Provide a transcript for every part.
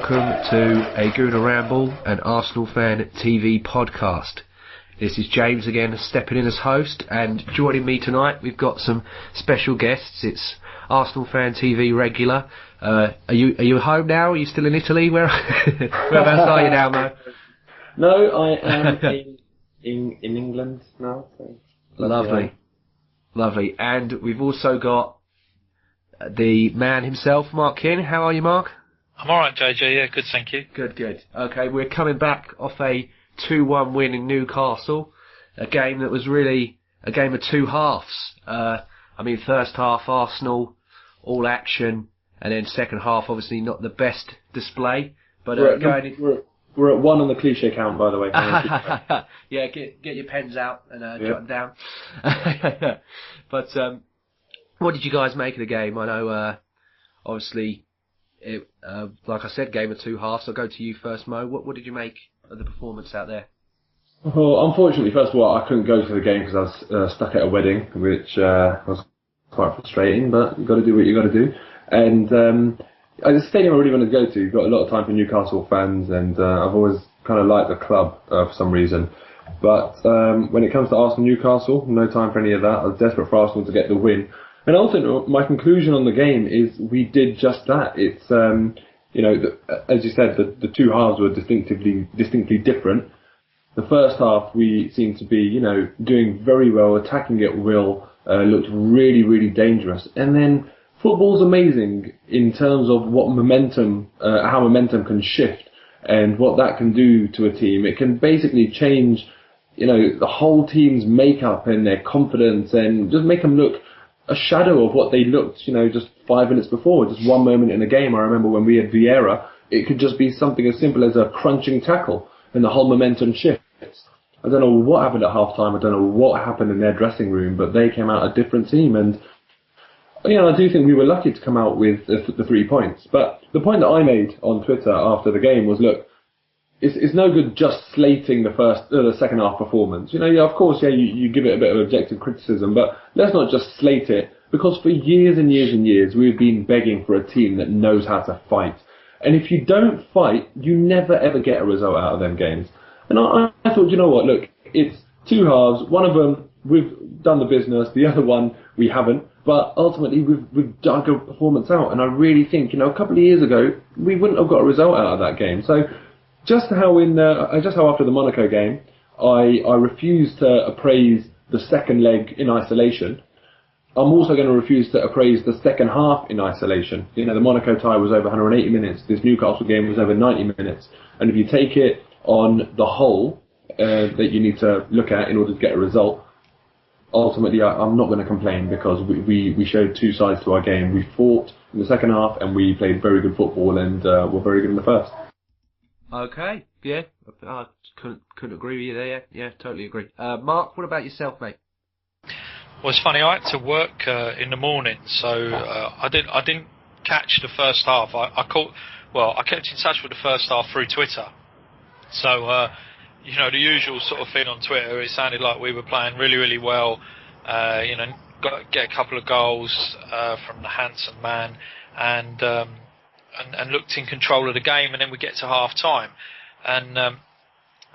welcome to a Gooner Ramble, an Arsenal Fan TV podcast. This is James again, stepping in as host, and joining me tonight we've got some special guests. It's Arsenal Fan TV regular. Are you home now? Are you still in Italy? Whereabouts are you now, Mo? No, I am in England now. So Lovely. And we've also got the man himself, Mark King. How are you, Mark? I'm alright, JJ, yeah, good, thank you. Good. Okay, we're coming back off a 2-1 win in Newcastle, a game that was really a game of two halves. First half Arsenal, all action, and then second half obviously not the best display. But we're at one on the cliche count, by the way. Yeah, get your pens out and jot them down. But what did you guys make of the game? I know, obviously, it, like I said, game of two halves. I'll go to you first, Mo. What did you make of the performance out there? Well, unfortunately, first of all, I couldn't go to the game because I was stuck at a wedding, which was quite frustrating, but you've got to do what you've got to do. And the stadium I really wanted to go to, you've got a lot of time for Newcastle fans, and I've always kind of liked the club for some reason. But when it comes to Arsenal-Newcastle, no time for any of that. I was desperate for Arsenal to get the win. And also, my conclusion on the game is we did just that. It's, as you said, the two halves were distinctly different. The first half, we seemed to be, doing very well, attacking at will, looked really, really dangerous. And then football's amazing in terms of what momentum, how momentum can shift and what that can do to a team. It can basically change, the whole team's makeup and their confidence and just make them look a shadow of what they looked, just 5 minutes before, just one moment in a game. I remember when we had Vieira, it could just be something as simple as a crunching tackle and the whole momentum shifts. I don't know what happened at half-time, I don't know what happened in their dressing room, but they came out a different team, and I do think we were lucky to come out with the 3 points. But the point that I made on Twitter after the game was, look, it's no good just slating the second half performance. Of course, you give it a bit of objective criticism, but let's not just slate it, because for years and years and years we've been begging for a team that knows how to fight. And if you don't fight, you never ever get a result out of them games. And I thought, look, it's two halves. One of them we've done the business, the other one we haven't. But ultimately we've dug a performance out, and I really think a couple of years ago we wouldn't have got a result out of that game. So just how after the Monaco game, I refused to appraise the second leg in isolation. I'm also going to refuse to appraise the second half in isolation. The Monaco tie was over 180 minutes. This Newcastle game was over 90 minutes. And if you take it on the whole that you need to look at in order to get a result, ultimately I'm not going to complain, because we showed two sides to our game. We fought in the second half and we played very good football and were very good in the first. Okay, yeah, I couldn't agree with you there. Yeah, totally agree. Mark, what about yourself, mate? Well, it's funny. I had to work in the morning, so I didn't catch the first half. I kept in touch with the first half through Twitter. So the usual sort of thing on Twitter. It sounded like we were playing really, really well. Get a couple of goals from the handsome man, and looked in control of the game. And then we get to half time, and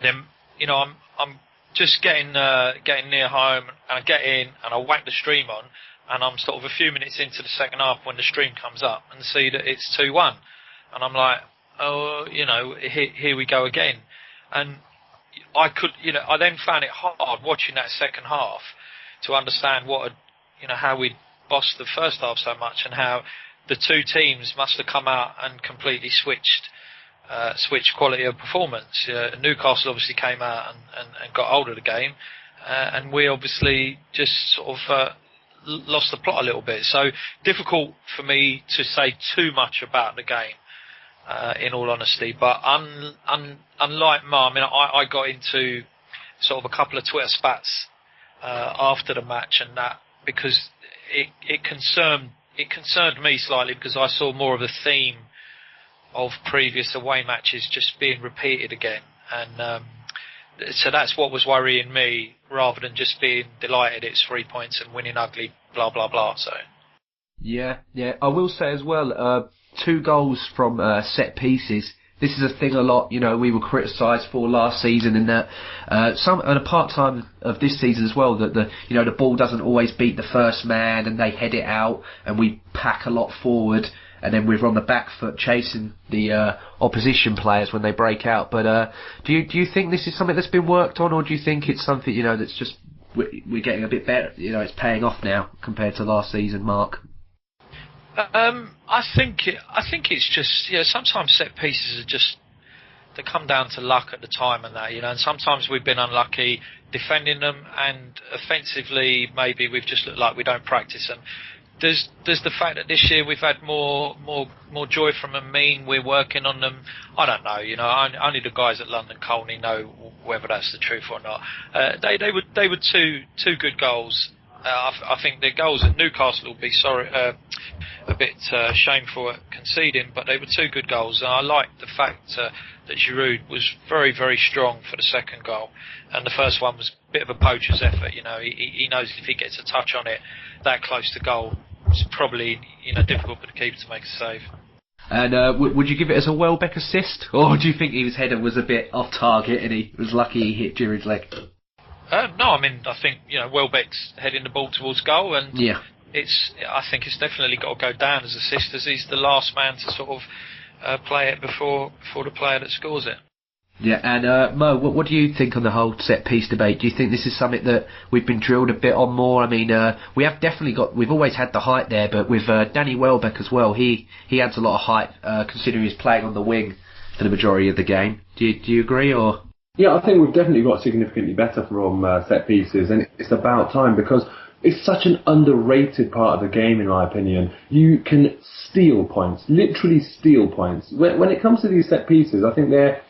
then I'm just getting near home, and I get in and I whack the stream on, and I'm sort of a few minutes into the second half when the stream comes up and see that it's 2-1, and I'm like, here we go again. And I then found it hard watching that second half to understand how we'd bossed the first half so much, and how the two teams must have come out and completely switched quality of performance. Newcastle obviously came out and got hold of the game, and we obviously just sort of lost the plot a little bit. So difficult for me to say too much about the game, in all honesty. But unlike Mar, I got into sort of a couple of Twitter spats after the match, and that because it concerned me slightly, because I saw more of a theme of previous away matches just being repeated again, and so that's what was worrying me, rather than just being delighted it's 3 points and winning ugly, blah blah blah. So yeah, I will say as well, 2 goals from set pieces this is a thing a lot, we were criticised for last season, in that and a part time of this season as well, that the ball doesn't always beat the first man and they head it out and we pack a lot forward, and then we're on the back foot chasing the opposition players when they break out. But do you think this is something that's been worked on, or do you think it's something that's just we're getting a bit better? It's paying off now compared to last season, Mark. I think it's just sometimes set pieces are just, they come down to luck at the time and that, and sometimes we've been unlucky defending them, and offensively maybe we've just looked like we don't practice them. There's the fact that this year we've had more joy from them mean we're working on them. I don't know, only the guys at London Colney know whether that's the truth or not. They were two good goals. I think their goals at Newcastle will be a bit shameful at conceding, but they were two good goals, and I liked the fact that Giroud was very, very strong for the second goal, and the first one was a bit of a poacher's effort. He knows if he gets a touch on it that close to goal, it's probably difficult for the keeper to make a save. And would you give it as a Welbeck assist, or do you think his header was a bit off target and he was lucky he hit Giroud's leg? No, I think Welbeck's heading the ball towards goal, and I think it's definitely got to go down as assist, as he's the last man to sort of play it before the player that scores it. Yeah, and Mo, what do you think on the whole set piece debate? Do you think this is something that we've been drilled a bit on more? I mean, we have definitely we've always had the height there, but with Danny Welbeck as well, he adds a lot of height considering he's playing on the wing for the majority of the game. Do you agree, or? Yeah, I think we've definitely got significantly better from set pieces, and it's about time, because it's such an underrated part of the game, in my opinion. You can steal points, literally steal points. When it comes to these set pieces, I think they're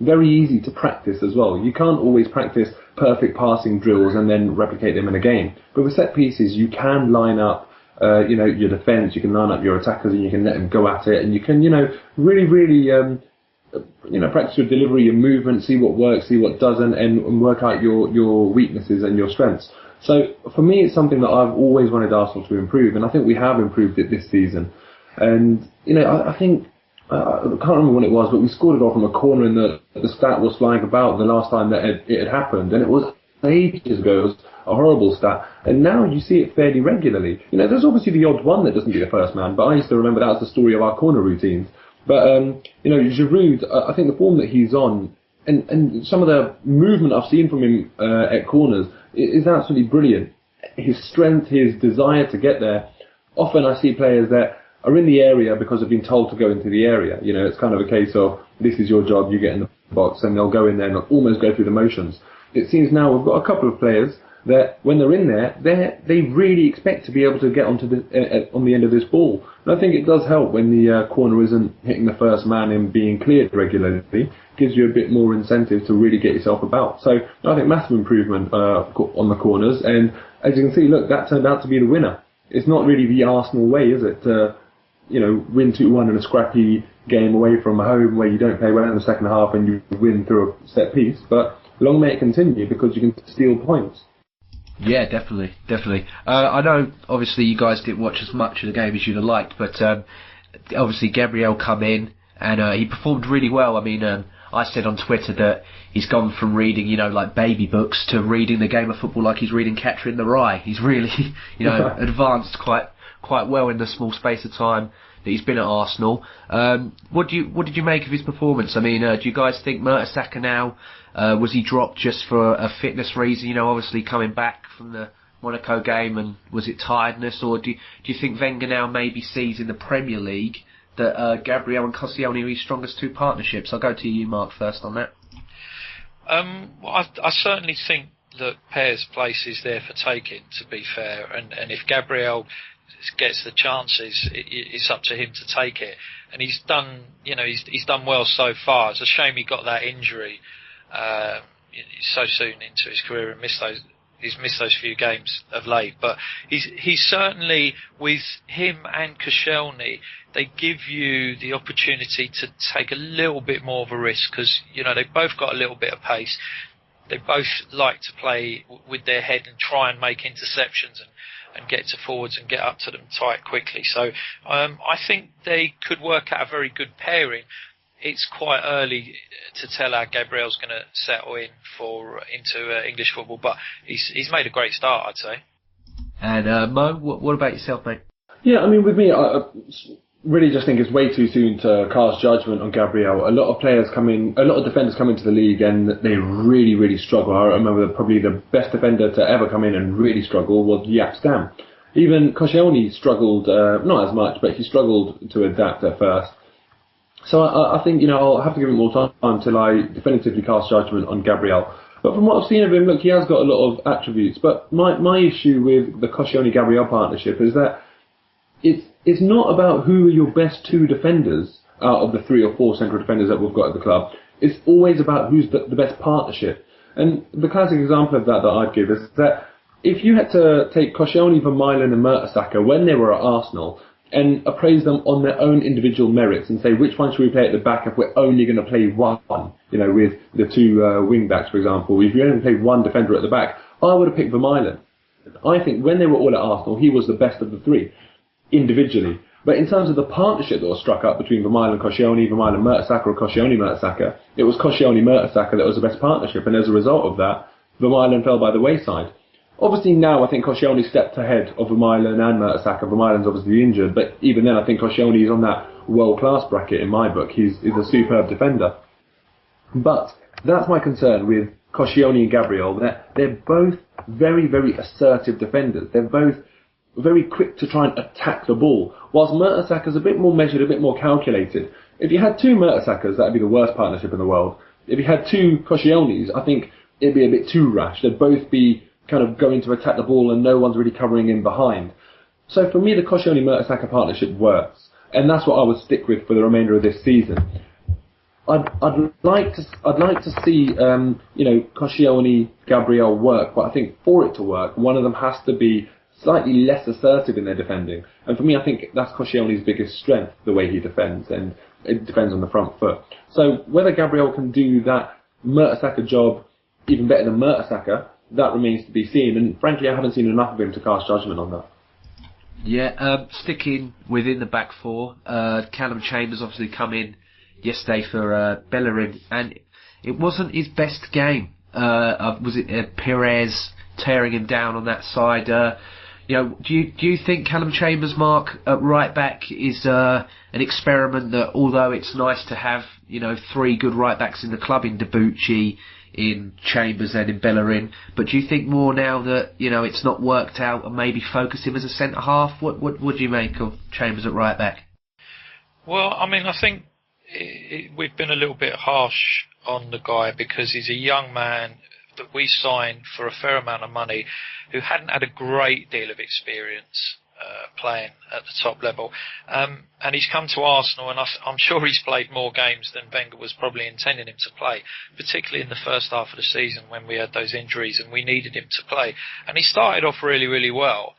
very easy to practice as well. You can't always practice perfect passing drills and then replicate them in a game. But with set pieces, you can line up your defence, you can line up your attackers, and you can let them go at it, and you can really practice your delivery, your movement, see what works, see what doesn't, and work out your weaknesses and your strengths. So for me, it's something that I've always wanted Arsenal to improve, and I think we have improved it this season. And I think I can't remember when it was, but we scored it off from a corner, and the stat was flying about the last time that it had happened, and it was ages ago. It was a horrible stat, and now you see it fairly regularly. There's obviously the odd one that doesn't be the first man, but I used to remember that was the story of our corner routines. But Giroud, I think the form that he's on, and some of the movement I've seen from him at corners is absolutely brilliant. His strength, his desire to get there. Often I see players that are in the area because they've been told to go into the area. It's kind of a case of, this is your job, you get in the box, and they'll go in there and almost go through the motions. It seems now we've got a couple of players that when they're in there, they really expect to be able to get onto on the end of this ball. And I think it does help when the corner isn't hitting the first man and being cleared regularly. Gives you a bit more incentive to really get yourself about. So I think massive improvement on the corners. And as you can see, look, that turned out to be the winner. It's not really the Arsenal way, is it? Win 2-1 in a scrappy game away from home where you don't play well in the second half and you win through a set piece. But long may it continue, because you can steal points. Yeah, definitely. I know, obviously, you guys didn't watch as much of the game as you'd have liked, but obviously Gabriel come in and he performed really well. I mean, I said on Twitter that he's gone from reading, like baby books to reading the game of football like he's reading Catcher in the Rye. He's really, advanced quite well in the small space of time that he's been at Arsenal. What did you make of his performance? I mean, do you guys think Mertesacker now, was he dropped just for a fitness reason? Obviously coming back from the Monaco game, and was it tiredness, or do you think Wenger now maybe sees in the Premier League that Gabriel and Koscielny are his strongest two partnerships? I'll go to you, Mark, first on that. I certainly think that Pear's place is there for taking, to be fair, and if Gabriel gets the chances, it's up to him to take it, and he's done well so far. It's a shame he got that injury so soon into his career and he's missed those few games of late, but he's certainly, with him and Koscielny, they give you the opportunity to take a little bit more of a risk, because they've both got a little bit of pace. They both like to play with their head and try and make interceptions and get to forwards and get up to them tight quickly. So I think they could work out a very good pairing. it's quite early to tell how Gabriel's going to settle into English football, but he's made a great start, I'd say. And Mo, what about yourself, mate? Yeah, I mean, with me, I really just think it's way too soon to cast judgment on Gabriel. A lot of defenders come into the league and they really, really struggle. I remember probably the best defender to ever come in and really struggle was A.F.C. Even Coquelin struggled, not as much, but he struggled to adapt at first. So I think, I'll have to give him more time until I definitively cast judgment on Gabriel. But from what I've seen of him, look, he has got a lot of attributes. But my issue with the Coquelin-Gabriel partnership is that it's not about who are your best two defenders out of the 3 or 4 central defenders that we've got at the club. It's always about who's the best partnership. And the classic example of that I'd give is that if you had to take Coquelin, Vermaelen and Mertesacker when they were at Arsenal and appraise them on their own individual merits and say which one should we play at the back if we're only going to play one, with the 2 wing backs, for example, if you only play one defender at the back, I would have picked Vermaelen. I think when they were all at Arsenal, he was the best of the 3. Individually. But in terms of the partnership that was struck up between Vermaelen and Coquelin, Vermaelen Mertesacker or Coquelin Mertesacker, it was Coquelin Mertesacker that was the best partnership, and as a result of that, Vermaelen fell by the wayside. Obviously now I think Coquelin stepped ahead of Vermaelen and Mertesacker. Vermaelen's obviously injured, but even then I think Coquelin is on that world-class bracket in my book. He's a superb defender. But that's my concern with Coquelin and Gabriel, that they're both very, very assertive defenders. They're both very quick to try and attack the ball, whilst Mertesacker's a bit more measured, a bit more calculated. If you had 2 Mertesackers, that would be the worst partnership in the world. If you had 2 Coquelins, I think it'd be a bit too rash. They'd both be kind of going to attack the ball and no one's really covering in behind. So for me, the Coquelin-Mertesacker partnership works, and that's what I would stick with for the remainder of this season. I'd like to see Coquelin-Gabriel work, but I think for it to work, one of them has to be slightly less assertive in their defending. And for me, I think that's Coquelin's biggest strength, the way he defends, and it defends on the front foot. So whether Gabriel can do that Mertesacker job even better than Mertesacker, that remains to be seen. And frankly, I haven't seen enough of him to cast judgment on that. Yeah, sticking within the back 4, Callum Chambers obviously come in yesterday for Bellerin, and it wasn't his best game. Was it Perez tearing him down on that side? Do you think Callum Chambers' mark at right back is an experiment that, although it's nice to have 3 good right backs in the club in Debuchy, in Chambers and in Bellerin, but do you think more now that it's not worked out and maybe focus him as a centre half? What do you make of Chambers at right back? Well, I mean, I think we've been a little bit harsh on the guy because he's a young man that we signed for a fair amount of money, who hadn't had a great deal of experience playing at the top level. And he's come to Arsenal, and I'm sure he's played more games than Wenger was probably intending him to play, particularly in the first half of the season when we had those injuries and we needed him to play. And he started off really, really well.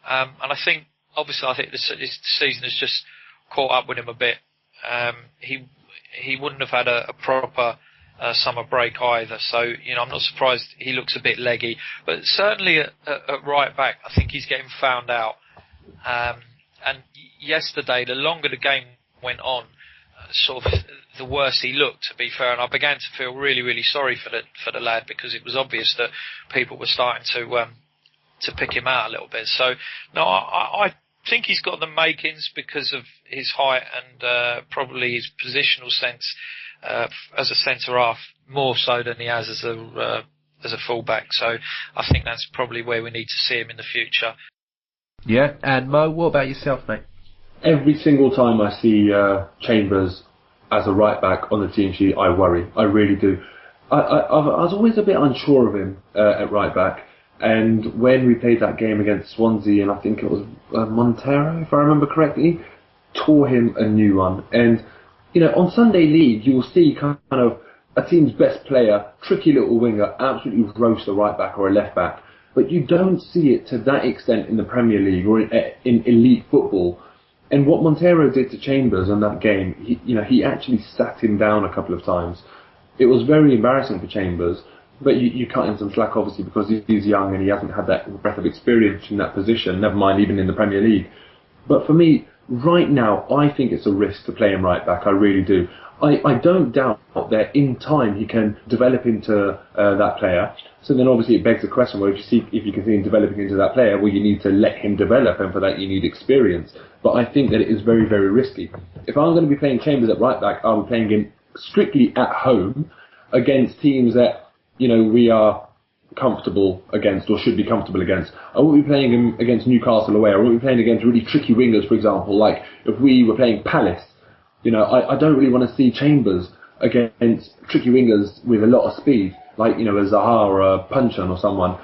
And I think this season has just caught up with him a bit. He wouldn't have had a proper summer break either, so I'm not surprised he looks a bit leggy, but certainly at right back I think he's getting found out. And yesterday, the longer the game went on, sort of the worse he looked, to be fair, and I began to feel really, really sorry for the lad, because it was obvious that people were starting to pick him out a little bit. So no, I think he's got the makings because of his height and probably his positional sense as a centre half, more so than he has as a fullback. So I think that's probably where we need to see him in the future. Yeah, and Mo, what about yourself, mate? Every single time I see Chambers as a right back on the team sheet, I worry. I really do. I was always a bit unsure of him at right back. And when we played that game against Swansea, and I think it was Montero, if I remember correctly, tore him a new one. And on Sunday League, you'll see kind of a team's best player, tricky little winger, absolutely roast a right back or a left back. But you don't see it to that extent in the Premier League or in elite football. And what Montero did to Chambers in that game, he actually sat him down a couple of times. It was very embarrassing for Chambers, but you cut him some slack, obviously, because he's young and he hasn't had that breadth of experience in that position, never mind even in the Premier League. But for me, right now, I think it's a risk to play him right back. I really do. I don't doubt that in time he can develop into that player. So then obviously it begs the question, well, if you can see him developing into that player, well, you need to let him develop, and for that you need experience. But I think that it is very, very risky. If I'm going to be playing Chambers at right back, I'll be playing him strictly at home against teams that, we are comfortable against or should be comfortable against. I won't be playing him against Newcastle away. I won't be playing against really tricky wingers, for example. Like if we were playing Palace, I don't really want to see Chambers against tricky wingers with a lot of speed, like, a Zaha or a Punchan or someone.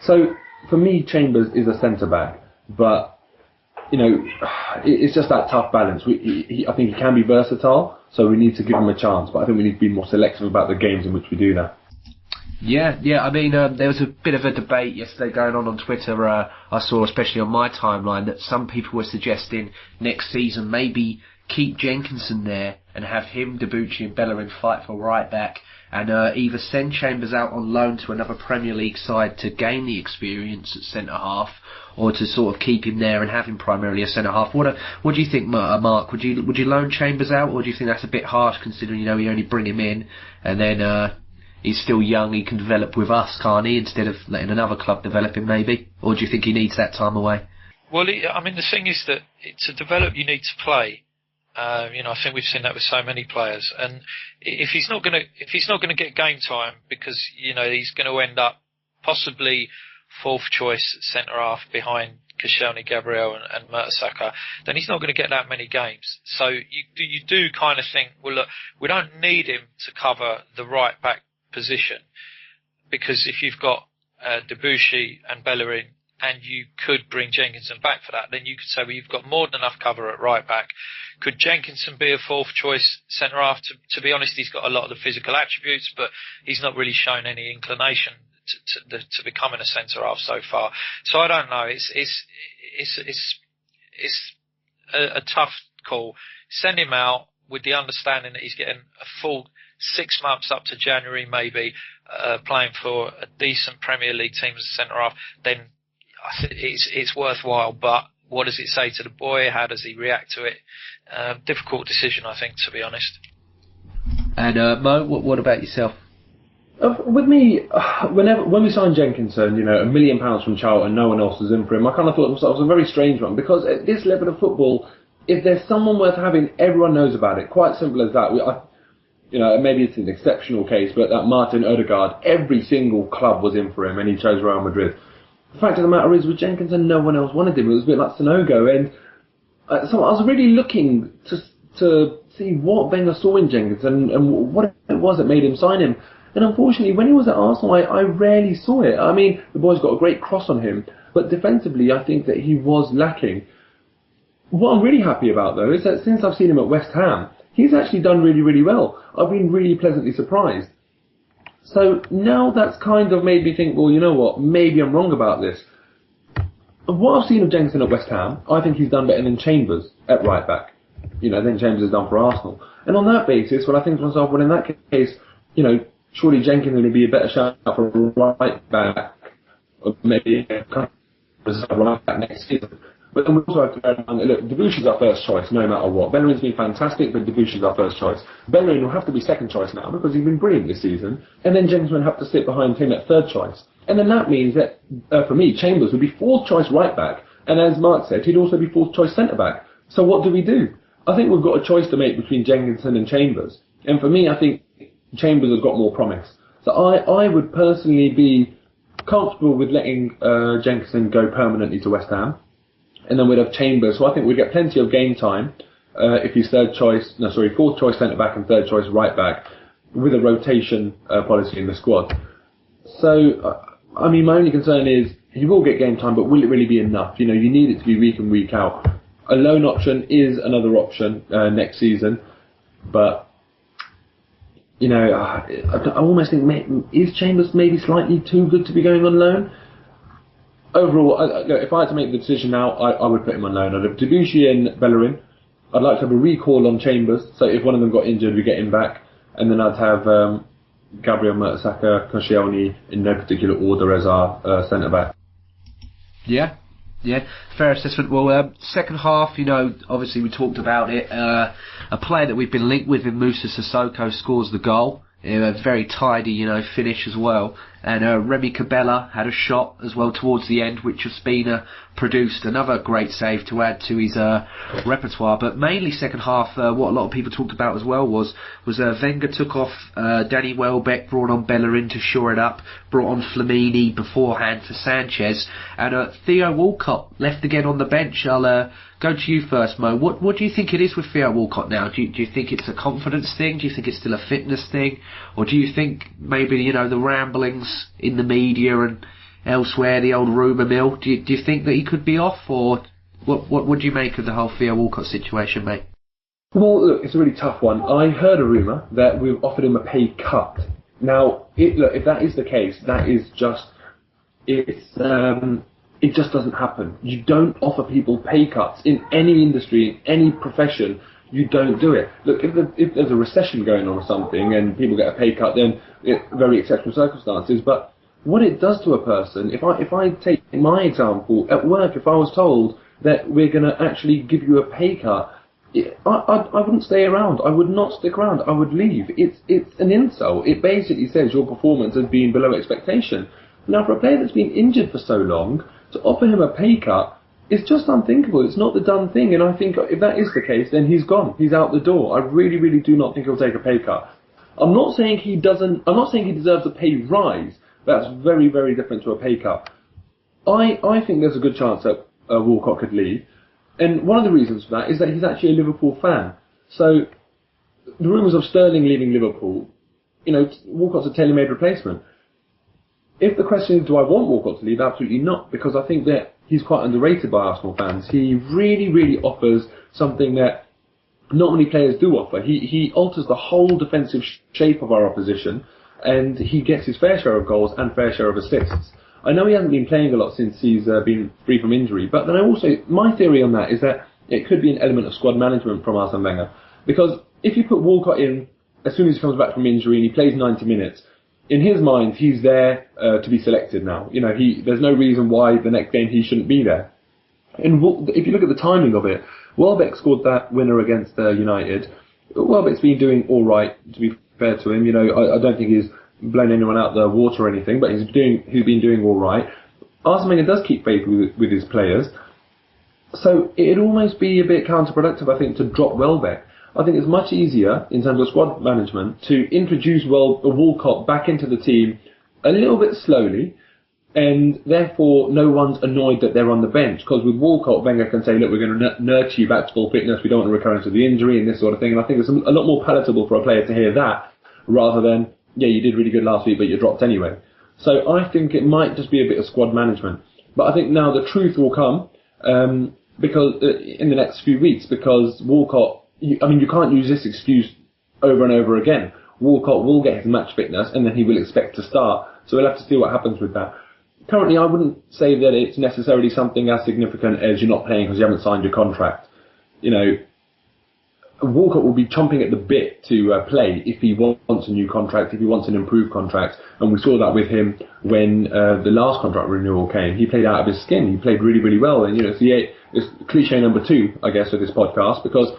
So for me, Chambers is a centre-back, but, it's just that tough balance. I think he can be versatile, so we need to give him a chance, but I think we need to be more selective about the games in which we do that. Yeah. I mean, there was a bit of a debate yesterday going on Twitter. I saw, especially on my timeline, that some people were suggesting next season maybe keep Jenkinson there and have him, Debuchy and Bellerin fight for right back, and either send Chambers out on loan to another Premier League side to gain the experience at centre half, or to sort of keep him there and have him primarily a centre half. What do you think, Mark? Would you loan Chambers out, or do you think that's a bit harsh considering you only bring him in and then he's still young, he can develop with us, can't he, instead of letting another club develop him maybe? Or do you think he needs that time away? Well, the thing is that to develop you need to play. I think we've seen that with so many players, and if he's not going to get game time because he's going to end up possibly fourth choice centre half behind Koscielny, Gabriel and Mertesacker, then he's not going to get that many games. So you do kind of think, well, look, we don't need him to cover the right back position, because if you've got Debuchy and Bellerin, and you could bring Jenkinson back for that, then you could say, well, you've got more than enough cover at right back. Could Jenkinson be a fourth choice centre half? To be honest, he's got a lot of the physical attributes, but he's not really shown any inclination to becoming a centre half so far. So I don't know. It's a tough call. Send him out with the understanding that he's getting a full 6 months up to January, maybe playing for a decent Premier League team as a centre half. Then I think it's worthwhile, but what does it say to the boy? How does he react to it? Difficult decision, I think, to be honest. And Mo, what about yourself? With me, when we signed Jenkinson, £1 million from Charlton, no one else was in for him. I kind of thought it was a very strange one, because at this level of football, if there's someone worth having, everyone knows about it. Quite simple as that. Maybe it's an exceptional case, but that Martin Odegaard, every single club was in for him, and he chose Real Madrid. The fact of the matter is, with Jenkinson, no one else wanted him. It was a bit like Sanogo, and so I was really looking to see what Wenger saw in Jenkinson and what it was that made him sign him. And unfortunately, when he was at Arsenal, I rarely saw it. I mean, the boy's got a great cross on him, but defensively, I think that he was lacking. What I'm really happy about, though, is that since I've seen him at West Ham, he's actually done really, really well. I've been really pleasantly surprised. So now that's kind of made me think, well, you know what, maybe I'm wrong about this. What I've seen of Jenkinson at West Ham, I think he's done better than Chambers at right back. Than Chambers has done for Arsenal. And on that basis, when I think to myself, well, in that case, surely Jenkinson would be a better shout for right back, or maybe right back next season. But then we also have to bear in mind that, look, Debuchy's our first choice, no matter what. Bellerin's been fantastic, but Debuchy's our first choice. Bellerin will have to be second choice now, because he's been brilliant this season. And then Jenkinson will have to sit behind him at third choice. And then that means that, for me, Chambers would be fourth choice right back. And as Mark said, he'd also be fourth choice centre back. So what do we do? I think we've got a choice to make between Jenkinson and Chambers. And for me, I think Chambers has got more promise. So I would personally be comfortable with letting Jenkinson go permanently to West Ham. And then we'd have Chambers, so I think we'd get plenty of game time if he's fourth choice centre back and third choice right back, with a rotation policy in the squad. So, my only concern is he will get game time, but will it really be enough? You need it to be week in, week out. A loan option is another option next season, but I almost think, is Chambers maybe slightly too good to be going on loan? Overall, if I had to make the decision now, I would put him on loan. I'd have Debuchy and Bellerin. I'd like to have a recall on Chambers, so if one of them got injured, we get him back. And then I'd have Gabriel, Mertesacker, Koscielny in no particular order as our centre-back. Yeah. Yeah, fair assessment. Well, second half, obviously we talked about it. A player that we've been linked with in Moussa Sissoko scores the goal. A very tidy, finish as well. And Remy Cabella had a shot as well towards the end, which Ospina produced another great save to add to his repertoire. But mainly second half, what a lot of people talked about as well was Wenger took off Danny Welbeck, brought on Bellerin to shore it up, brought on Flamini beforehand for Sanchez, and Theo Walcott left again on the bench. I'll go to you first, Mo. What do you think it is with Theo Walcott now? Do you think it's a confidence thing? Do you think it's still a fitness thing? Or do you think maybe, the ramblings in the media and elsewhere, the old rumour mill, do you think that he could be off? Or what do you make of the whole Theo Walcott situation, mate? Well, look, it's a really tough one. I heard a rumour that we've offered him a pay cut. Now, if that is the case, that is just... It just doesn't happen. You don't offer people pay cuts in any industry, in any profession. You don't do it. Look, if there's a recession going on or something and people get a pay cut, then it's very exceptional circumstances. But what it does to a person, if I take my example, at work, if I was told that we're going to actually give you a pay cut, I wouldn't stay around. I would not stick around. I would leave. It's an insult. It basically says your performance has been below expectation. Now, for a player that's been injured for so long, to offer him a pay cut is just unthinkable. It's not the done thing, and I think if that is the case, then he's gone. He's out the door. I really, really do not think he'll take a pay cut. I'm not saying he deserves a pay rise. That's very, very different to a pay cut. I think there's a good chance that Walcott could leave, and one of the reasons for that is that he's actually a Liverpool fan. So the rumours of Sterling leaving Liverpool, Walcott's a tailor-made replacement. If the question is, do I want Walcott to leave? Absolutely not, because I think that he's quite underrated by Arsenal fans. He really, really offers something that not many players do offer. He alters the whole defensive shape of our opposition, and he gets his fair share of goals and fair share of assists. I know he hasn't been playing a lot since he's been free from injury, but then my theory on that is that it could be an element of squad management from Arsene Wenger, because if you put Walcott in as soon as he comes back from injury and he plays 90 minutes, in his mind, he's there to be selected now. There's no reason why the next game he shouldn't be there. And if you look at the timing of it, Welbeck scored that winner against United. Welbeck's been doing all right, to be fair to him. I don't think he's blown anyone out the water or anything, but he's been doing all right. Arsene Wenger does keep faith with his players, so it'd almost be a bit counterproductive, I think, to drop Welbeck. I think it's much easier, in terms of squad management, to introduce Walcott back into the team a little bit slowly, and therefore no one's annoyed that they're on the bench. Because with Walcott, Wenger can say, look, we're going to nurture you back to full fitness, we don't want a recurrence of the injury and this sort of thing. And I think it's a lot more palatable for a player to hear that, rather than, yeah, you did really good last week, but you dropped anyway. So I think it might just be a bit of squad management. But I think now the truth will come because in the next few weeks, because Walcott, you can't use this excuse over and over again. Walcott will get his match fitness and then he will expect to start. So we'll have to see what happens with that. Currently, I wouldn't say that it's necessarily something as significant as you're not playing because you haven't signed your contract. Walcott will be chomping at the bit to play if he wants a new contract, if he wants an improved contract. And we saw that with him when the last contract renewal came. He played out of his skin. He played really, really well. And, it's cliche number 2, I guess, of this podcast, because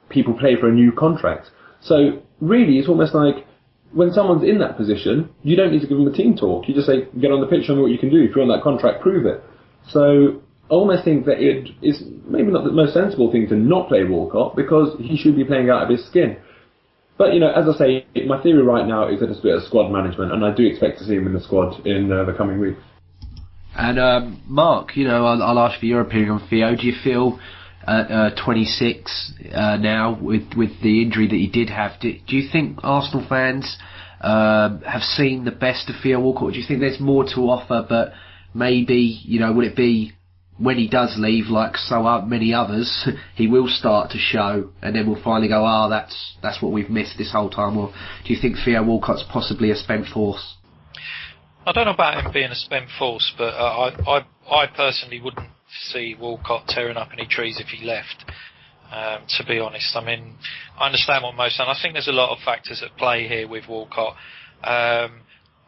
people play for a new contract. So really, it's almost like when someone's in that position, you don't need to give them a team talk. You just say, get on the pitch, show me what you can do. If you're on that contract, prove it. So I almost think that it is maybe not the most sensible thing to not play Walcott, because he should be playing out of his skin. But, as I say, my theory right now is that it's a bit of squad management, and I do expect to see him in the squad in the coming week. And Mark, I'll ask for your opinion on Theo. Do you feel 26 now with the injury that he did have, do you think Arsenal fans have seen the best of Theo Walcott? Or do you think there's more to offer, but maybe would it be when he does leave, like so many others, he will start to show, and then we'll finally go, that's what we've missed this whole time? Or do you think Theo Walcott's possibly a spent force? I don't know about him being a spent force, but I personally wouldn't see Walcott tearing up any trees if he left, to be honest. I understand what Mo's saying. I think there's a lot of factors at play here with Walcott.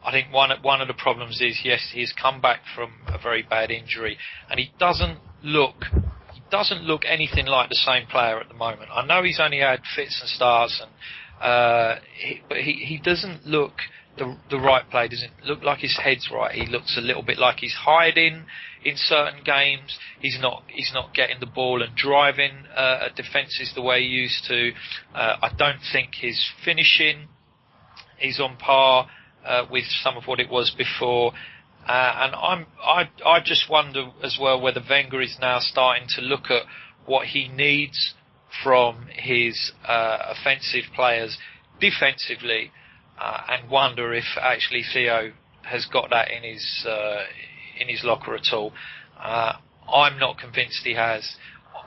I think one of the problems is, yes, he's come back from a very bad injury, and he doesn't look anything like the same player at the moment. I know he's only had fits and starts, but he doesn't look the right player. Doesn't look like his head's right. He looks a little bit like he's hiding in certain games. He's not getting the ball and driving defences the way he used to. I don't think his finishing is on par with some of what it was before. And I just wonder as well whether Wenger is now starting to look at what he needs from his offensive players defensively, and wonder if actually Theo has got that in his locker at all. I'm not convinced he has.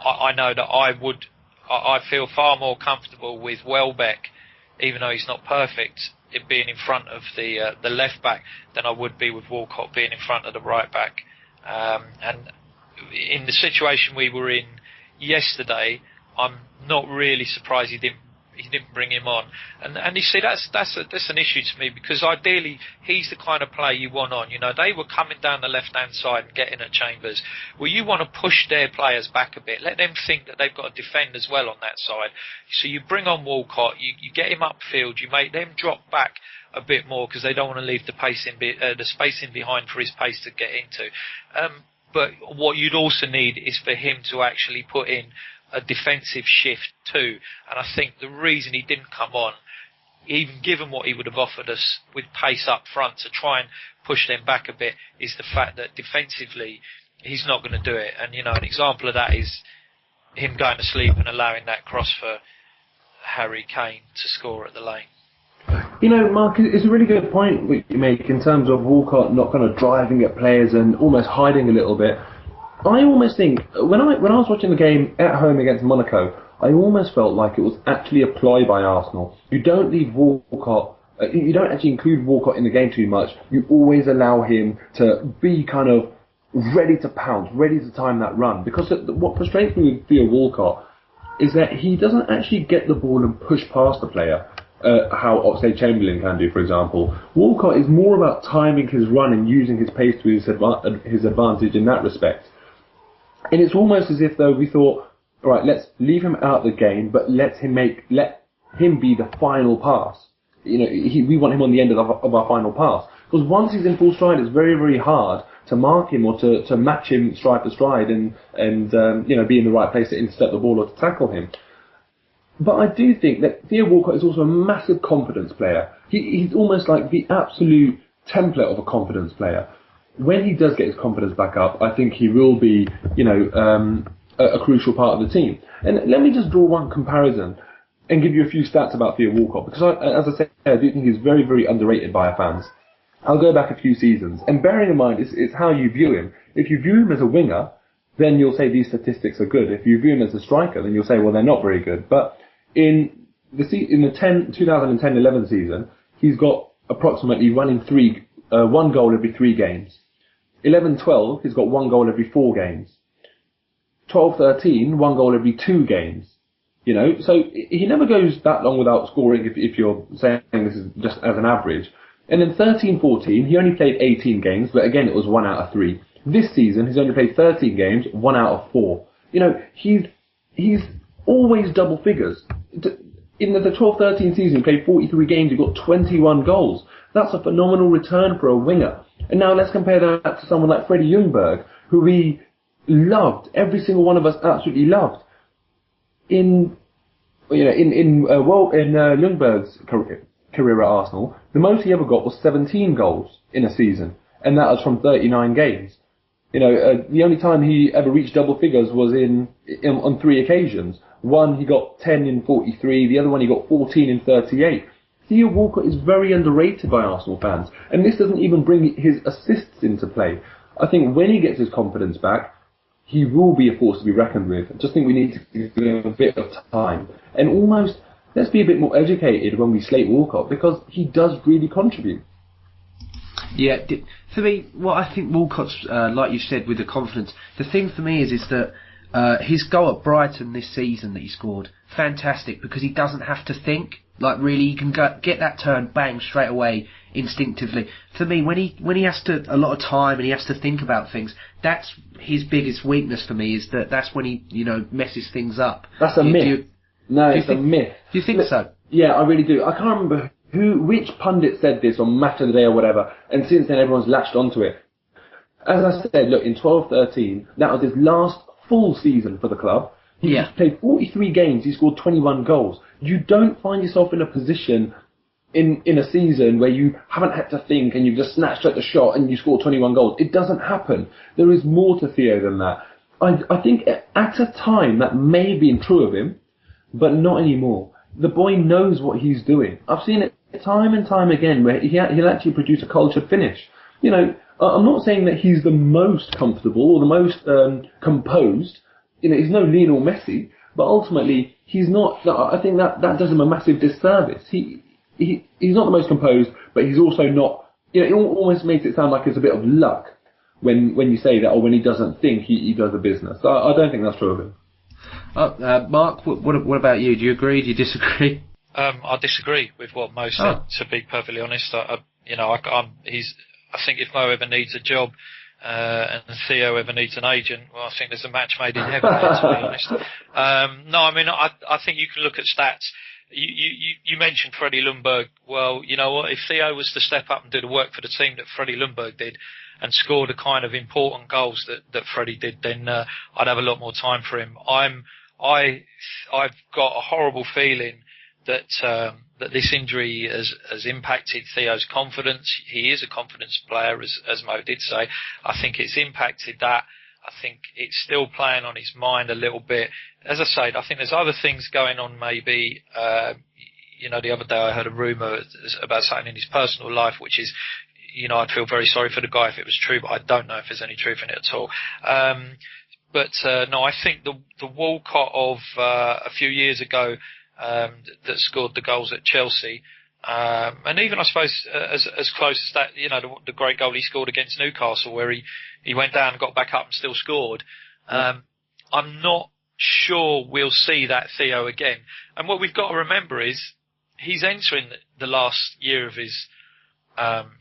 I know that I feel far more comfortable with Welbeck, even though he's not perfect, it being in front of the left back, than I would be with Walcott being in front of the right back. And in the situation we were in yesterday, I'm not really surprised he didn't bring him on. And you see, that's an issue to me, because ideally he's the kind of player you want on. You know, they were coming down the left hand side and getting at Chambers. Well, you want to push their players back a bit, let them think that they've got to defend as well on that side. So you bring on Walcott, you get him upfield, you make them drop back a bit more, because they don't want to leave the space in behind for his pace to get into. But what you'd also need is for him to actually put in a defensive shift too, and I think the reason he didn't come on, even given what he would have offered us with pace up front to try and push them back a bit, is the fact that defensively he's not going to do it. And you know, an example of that is him going to sleep and allowing that cross for Harry Kane to score at the lane. You know, Mark, it's a really good point what you make in terms of Walcott not kind of driving at players and almost hiding a little bit. I almost think, when I was watching the game at home against Monaco, I almost felt like it was actually a ploy by Arsenal. You don't leave Walcott, you don't actually include Walcott in the game too much. You always allow him to be kind of ready to pounce, ready to time that run. Because what frustrates me with Theo Walcott is that he doesn't actually get the ball and push past the player, how Oxlade-Chamberlain can do, for example. Walcott is more about timing his run and using his pace to his advantage in that respect. And it's almost as if though we thought, all right, let's leave him out of the game, but let him be the final pass. You know, we want him on the end of our final pass, because once he's in full stride, it's very, very hard to mark him or to match him stride to stride and you know, be in the right place to intercept the ball or to tackle him. But I do think that Theo Walcott is also a massive confidence player. He's almost like the absolute template of a confidence player. When he does get his confidence back up, I think he will be, you know, a crucial part of the team. And let me just draw one comparison and give you a few stats about Theo Walcott, because as I said, I do think he's very, very underrated by our fans. I'll go back a few seasons, and bearing in mind, it's how you view him. If you view him as a winger, then you'll say these statistics are good. If you view him as a striker, then you'll say, well, they're not very good. But in the 2010-11 season, he's got approximately one goal every 3 games. 11-12, he's got 1 goal every 4 games. 12-13, 1 goal every 2 games. You know, so he never goes that long without scoring if you're saying this is just as an average. And then 13-14, he only played 18 games, but again, it was 1 out of 3. This season, he's only played 13 games, 1 out of 4. You know, he's always double figures. In the 12-13 season, he played 43 games, he got 21 goals. That's a phenomenal return for a winger. And now let's compare that to someone like Freddie Ljungberg, who we loved. Every single one of us absolutely loved. In Ljungberg's career at Arsenal, the most he ever got was 17 goals in a season, and that was from 39 games. You know, the only time he ever reached double figures was on 3 occasions. One, he got 10 in 43. The other one, he got 14 in 38. Theo Walcott is very underrated by Arsenal fans, and this doesn't even bring his assists into play. I think when he gets his confidence back, he will be a force to be reckoned with. I just think we need to give him a bit of time. And almost, let's be a bit more educated when we slate Walcott, because he does really contribute. Yeah, for me, what I think Walcott's, like you said, with the confidence, the thing for me is that his goal at Brighton this season that he scored, fantastic, because he doesn't have to think. Like really, he can get that turn bang straight away instinctively. For me, when he has to a lot of time and he has to think about things, that's his biggest weakness for me. Is that's when he messes things up. That's a myth. It's a myth. Do you think so? Yeah, I really do. I can't remember which pundit said this on Match of the Day or whatever, and since then everyone's latched onto it. As I said, look, in 12-13, that was his last full season for the club. He played 43 games, he scored 21 goals. You don't find yourself in a position in a season where you haven't had to think and you've just snatched at the shot and you score 21 goals. It doesn't happen. There is more to Theo than that. I think at a time that may have been true of him, but not anymore. The boy knows what he's doing. I've seen it time and time again where he'll actually produce a cultured finish. I'm not saying that he's the most comfortable or the most composed. He's no Lionel Messi, but ultimately he's not. I think that does him a massive disservice. He's not the most composed, but he's also not. It almost makes it sound like it's a bit of luck when you say that, or when he doesn't think he does the business. I don't think that's true of him. Mark, what about you? Do you agree? Do you disagree? I disagree with what Mo said. To be perfectly honest, I think if Mo ever needs a job and Theo ever needs an agent, well, I think there's a match made in heaven there, to be honest. No, I mean, I think you can look at stats. You mentioned Freddie Ljungberg. Well, you know what? If Theo was to step up and do the work for the team that Freddie Ljungberg did, and score the kind of important goals that Freddie did, then I'd have a lot more time for him. I've got a horrible feeling that this injury has impacted Theo's confidence. He is a confidence player, as Mo did say. I think it's impacted that. I think it's still playing on his mind a little bit. As I said, I think there's other things going on maybe. The other day I heard a rumour about something in his personal life, which is, I'd feel very sorry for the guy if it was true, but I don't know if there's any truth in it at all. No, I think the Walcott of a few years ago that scored the goals at Chelsea, and even I suppose as close as that, the great goal he scored against Newcastle, where he went down and got back up and still scored. I'm not sure we'll see that Theo again. And what we've got to remember is he's entering the last year of his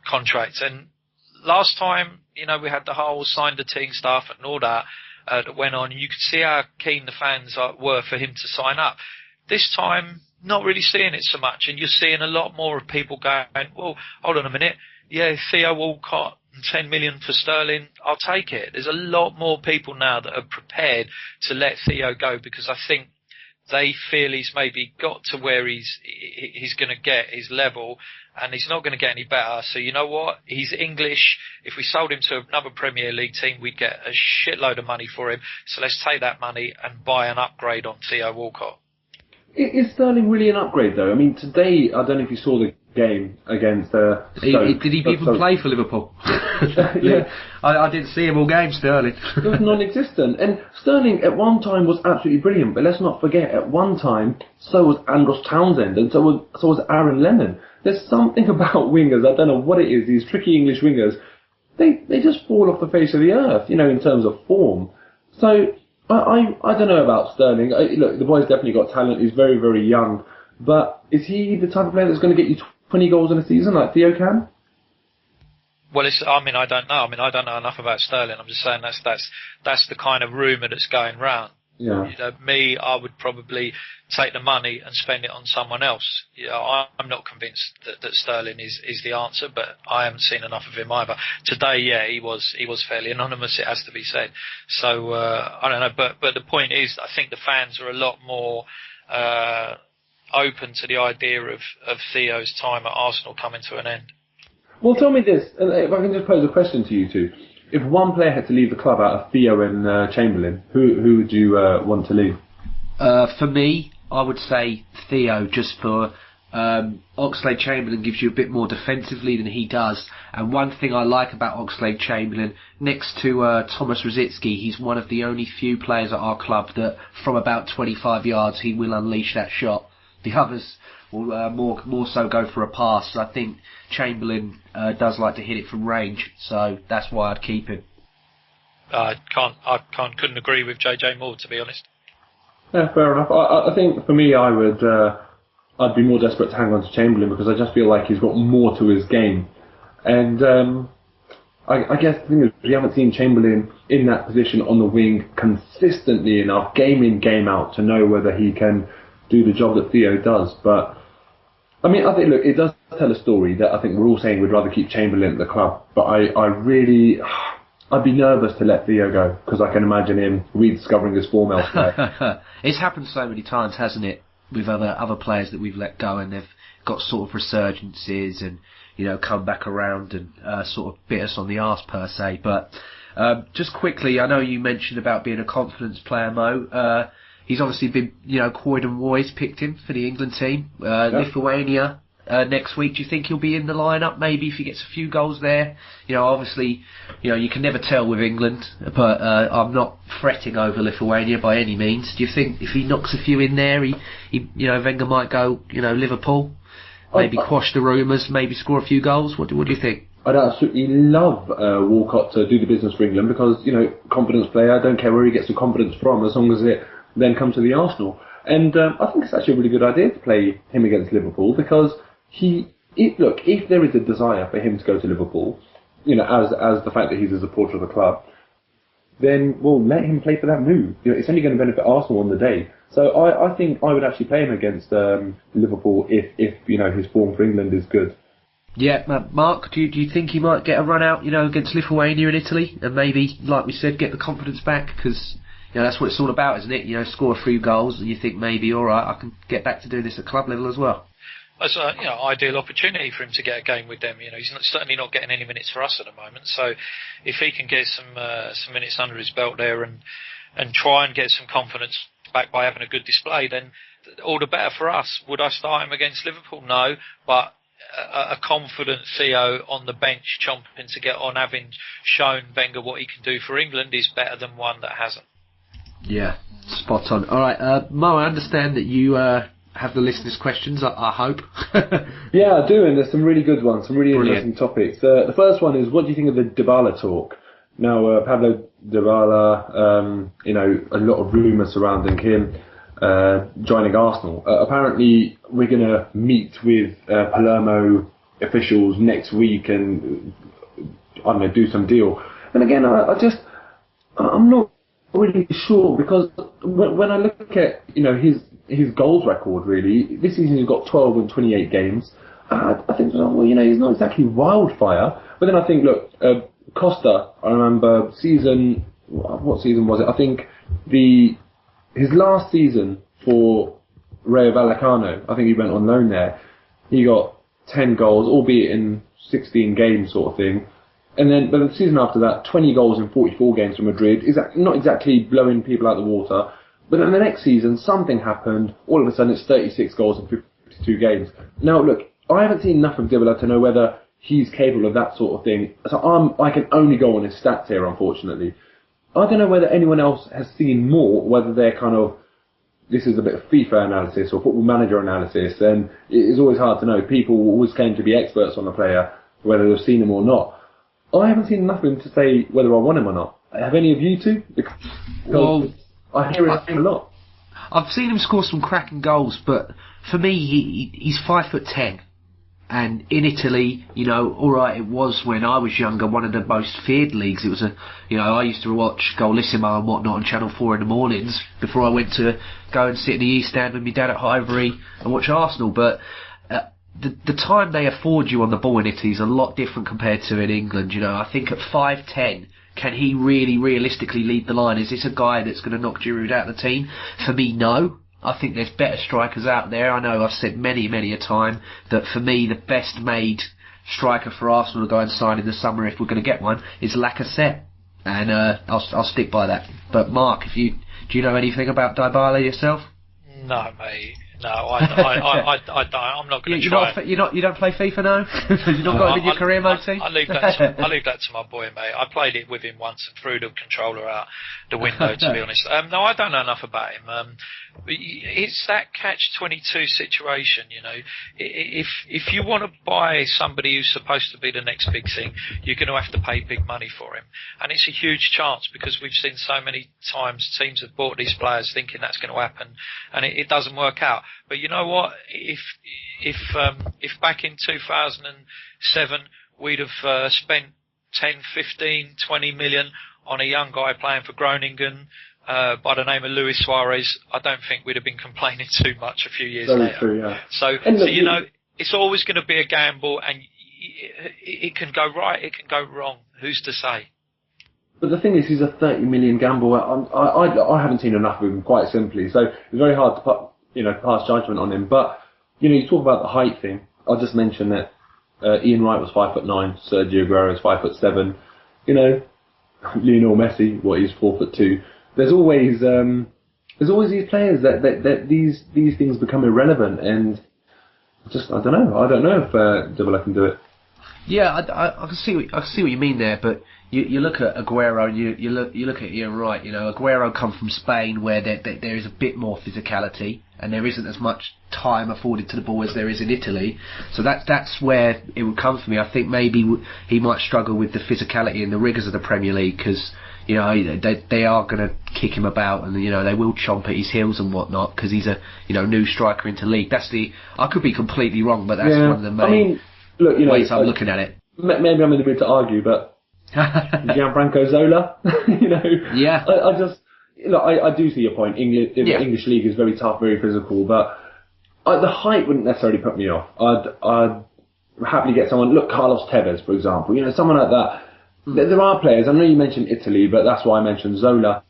contract, and last time we had the whole signed the team stuff and all that went on, and you could see how keen the fans were for him to sign up. This time, not really seeing it so much, and you're seeing a lot more of people going, well, hold on a minute, Theo Walcott and 10 million for Sterling, I'll take it. There's a lot more people now that are prepared to let Theo go, because I think they feel he's maybe got to where he's going to get his level, and he's not going to get any better. So you know what? He's English. If we sold him to another Premier League team, we'd get a shitload of money for him. So let's take that money and buy an upgrade on Theo Walcott. Is Sterling really an upgrade, though? I mean, today, I don't know if you saw the game against Stoke. Did he even play for Liverpool? Yeah. I didn't see him all game, Sterling. It was non-existent. And Sterling at one time was absolutely brilliant, but let's not forget, at one time, so was Andros Townsend, and so was Aaron Lennon. There's something about wingers, I don't know what it is, these tricky English wingers, they just fall off the face of the earth, in terms of form. So I don't know about Sterling. Look, the boy's definitely got talent. He's very, very young. But is he the type of player that's going to get you 20 goals in a season like Theo can? Well, I don't know. I don't know enough about Sterling. I'm just saying that's the kind of rumour that's going round. Yeah. I would probably take the money and spend it on someone else. I'm not convinced that Sterling is the answer, but I haven't seen enough of him either. Today, he was fairly anonymous, it has to be said. So I don't know, but the point is, I think the fans are a lot more open to the idea of Theo's time at Arsenal coming to an end. Well, tell me this, and if I can just pose a question to you two. If one player had to leave the club out of Theo and Chamberlain, who would you want to leave? For me, I would say Theo, just for Oxlade-Chamberlain gives you a bit more defensively than he does. And one thing I like about Oxlade-Chamberlain, next to Thomas Rosicky, he's one of the only few players at our club that from about 25 yards he will unleash that shot. The others will more so go for a pass. I think Chamberlain does like to hit it from range, so that's why I'd keep him. I couldn't agree with JJ more, to be honest. Yeah, fair enough. I think for me, I I'd be more desperate to hang on to Chamberlain because I just feel like he's got more to his game. And I guess the thing is, we haven't seen Chamberlain in that position on the wing consistently enough, game in, game out, to know whether he can do the job that Theo does. But, I mean, I think, look, it does tell a story that I think we're all saying we'd rather keep Chamberlain at the club. But I'd be nervous to let Theo go, because I can imagine him rediscovering his form elsewhere. It's happened so many times, hasn't it, with other players that we've let go, and they've got sort of resurgences and, you know, come back around and sort of bit us on the arse per se. But just quickly, I know you mentioned about being a confidence player, Mo. He's obviously been, you know, Coquelin Roy's picked him for the England team. Lithuania next week. Do you think he'll be in the lineup? Maybe if he gets a few goals there. You know, obviously, you know, you can never tell with England, but I'm not fretting over Lithuania by any means. Do you think if he knocks a few in there, he you know, Wenger might go, you know, Liverpool? Maybe quash the rumours, maybe score a few goals. What do you think? I'd absolutely love Walcott to do the business for England because, you know, confidence player, I don't care where he gets the confidence from as long as it then comes to the Arsenal. And I think it's actually a really good idea to play him against Liverpool because if there is a desire for him to go to Liverpool, you know, as the fact that he's a supporter of the club, then we'll let him play for that move. You know, it's only going to benefit Arsenal on the day. So I think I would actually play him against Liverpool if you know, his form for England is good. Yeah, Mark, do you think he might get a run out, you know, against Lithuania and Italy, and maybe, like we said, get the confidence back? Because, you know, that's what it's all about, isn't it? You know, score a few goals, and you think maybe, all right, I can get back to doing this at club level as well. That's a, you know, ideal opportunity for him to get a game with them. You know, he's certainly not getting any minutes for us at the moment. So, if he can get some minutes under his belt there and try and get some confidence back by having a good display, then all the better for us. Would I start him against Liverpool? No, but a confident Theo on the bench chomping to get on, having shown Wenger what he can do for England, is better than one that hasn't. Yeah, spot on. All right, Mo, I understand that you have the listeners' questions, I hope. Yeah, I do, and there's some really good ones, some really interesting topics. The first one is, what do you think of the Dybala talk? Now, Pablo Dybala, you know, a lot of rumours surrounding him joining Arsenal. Apparently, we're going to meet with Palermo officials next week and, I don't know, do some deal. And again, I'm not really sure, because when I look at, you know, his goals record, really, this season he's got 12 and 28 games. I think, well, you know, he's not exactly wildfire. But then I think, look, Costa, I remember what season was it? I think his last season for Rayo Vallecano, I think he went on loan there. He got 10 goals, albeit in 16 games sort of thing. And then, but the season after that, 20 goals in 44 games for Madrid is not exactly blowing people out of the water. But then the next season, something happened. All of a sudden, it's 36 goals in 52 games. Now, look, I haven't seen enough of Dybala to know whether he's capable of that sort of thing. So I can only go on his stats here, unfortunately. I don't know whether anyone else has seen more, whether they're kind of, this is a bit of FIFA analysis or football manager analysis, and it's always hard to know. People always claim to be experts on a player, whether they've seen him or not. I haven't seen enough of him to say whether I want him or not. Have any of you two? Because I hear it a lot. I've seen him score some cracking goals, but for me, he's 5'10". And in Italy, you know, alright, it was when I was younger one of the most feared leagues. It was I used to watch Goalissimo and whatnot on Channel 4 in the mornings before I went to go and sit in the East Stand with my dad at Highbury and watch Arsenal. But the time they afford you on the ball in Italy is a lot different compared to in England. You know, I think at 5'10", can he really realistically lead the line? Is this a guy that's going to knock Giroud out of the team? For me, no. I think there's better strikers out there. I know I've said many a time that for me the best made striker for Arsenal to go and sign in the summer, if we're going to get one, is Lacazette, and I'll stick by that. But Mark, do you know anything about Dybala yourself? No, mate. No, I don't. I'm not going to try. You don't play FIFA now? You've not got it in your career mode team? I leave that to my boy, mate. I played it with him once and threw the controller out the window, to be honest. No, I don't know enough about him. It's that catch-22 situation, you know. If you want to buy somebody who's supposed to be the next big thing, you're going to have to pay big money for him. And it's a huge chance, because we've seen so many times teams have bought these players thinking that's going to happen, and it doesn't work out. But you know what? If back in 2007 we'd have spent 10, 15, 20 million on a young guy playing for Groningen by the name of Luis Suarez, I don't think we'd have been complaining too much a few years later. True, yeah. So you know, it's always going to be a gamble, and it can go right, it can go wrong. Who's to say? But the thing is, he's a 30 million gamble. I haven't seen enough of him, quite simply. So it's very hard to pass judgment on him. But you talk about the height thing. I'll just mention that Ian Wright was 5'9", Sergio Aguero is 5'7". Lionel Messi, he's 4'2". There's always these players that these things become irrelevant, and I don't know if Dybala can do it. Yeah, I can see what you mean there, but you look at Aguero, you look at Ian Wright. Aguero come from Spain, where there is a bit more physicality, and there isn't as much time afforded to the ball as there is in Italy. So that's where it would come for me. I think maybe he might struggle with the physicality and the rigours of the Premier League, because they are going to kick him about, and they will chomp at his heels and whatnot, because he's a new striker into league. I could be completely wrong, but that's one of the main ways I'm looking at it. Maybe I'm in the mood to argue, but Gianfranco Zola, Yeah. I do see your point. English league is very tough, very physical, but the height wouldn't necessarily put me off. I'd happily get someone. Look, Carlos Tevez, for example. Someone like that. There are players. I know you mentioned Italy, but that's why I mentioned Zola.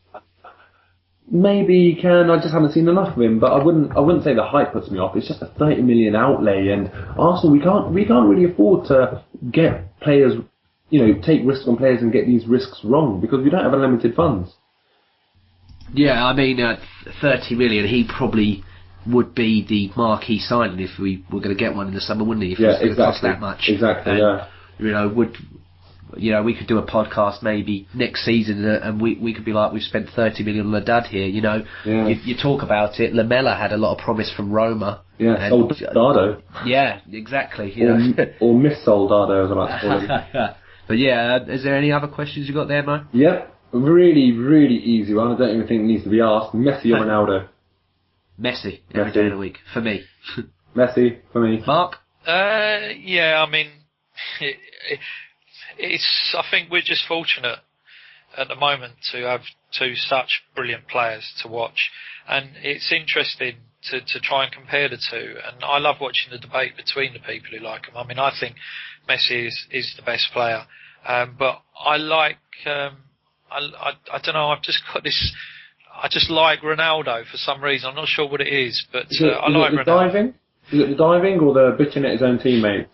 Maybe he can. I just haven't seen enough of him. But I wouldn't say the height puts me off. It's just a 30 million outlay, and Arsenal we can't really afford to get players. Take risks on players and get these risks wrong, because we don't have unlimited funds. Yeah, I mean, 30 million. He probably would be the marquee signing if we were going to get one in the summer, wouldn't he? If it was going to cost that much. Exactly. We could do a podcast maybe next season, and we could be like, we've spent 30 million on a dud here. You talk about it. Lamella had a lot of promise from Roma. Yeah, Soldado. Yeah, exactly. Or Miss Soldado, as I like to call him. But yeah, is there any other questions you got there, Mo? Yep, really, really easy one. I don't even think it needs to be asked. Messi or Ronaldo? Messi every day of the week for me. Messi for me. Mark? Yeah, I mean, it's. I think we're just fortunate at the moment to have two such brilliant players to watch, and it's interesting to try and compare the two. And I love watching the debate between the people who like them. I mean, I think Messi is the best player, but I like. I don't know. I've just got this. I just like Ronaldo for some reason. I'm not sure what it is, but I like Ronaldo. Diving? Is it the diving or the bitching at his own teammates?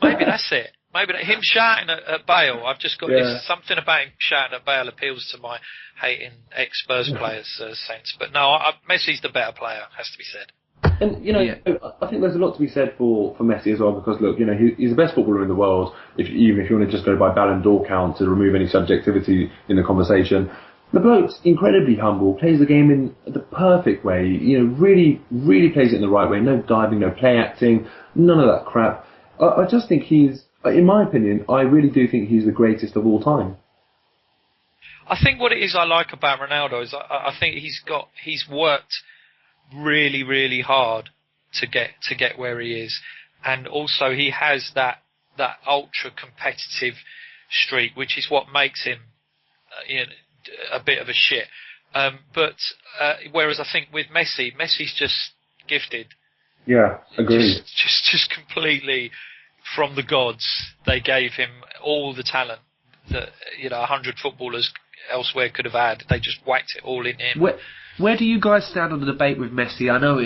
Maybe that's it. Maybe him shouting at Bale. I've just got this, something about him shouting at Bale appeals to my hating ex-Spurs players sense. But no, Messi's the better player, has to be said. And I think there's a lot to be said for Messi as well, because look, he's the best footballer in the world. Even if you want to just go by Ballon d'Or count to remove any subjectivity in the conversation, the bloke's incredibly humble, plays the game in the perfect way. Really, really plays it in the right way. No diving, no play acting, none of that crap. I just think he's, in my opinion, I really do think he's the greatest of all time. I think what it is I like about Ronaldo is I think he's worked really, really hard to get where he is, and also he has that ultra competitive streak, which is what makes him a bit of a shit. But whereas I think with Messi's just gifted. Yeah, agreed. Just completely from the gods. They gave him all the talent that 100 footballers elsewhere could have had. They just whacked it all in him. Where do you guys stand on the debate with Messi? I know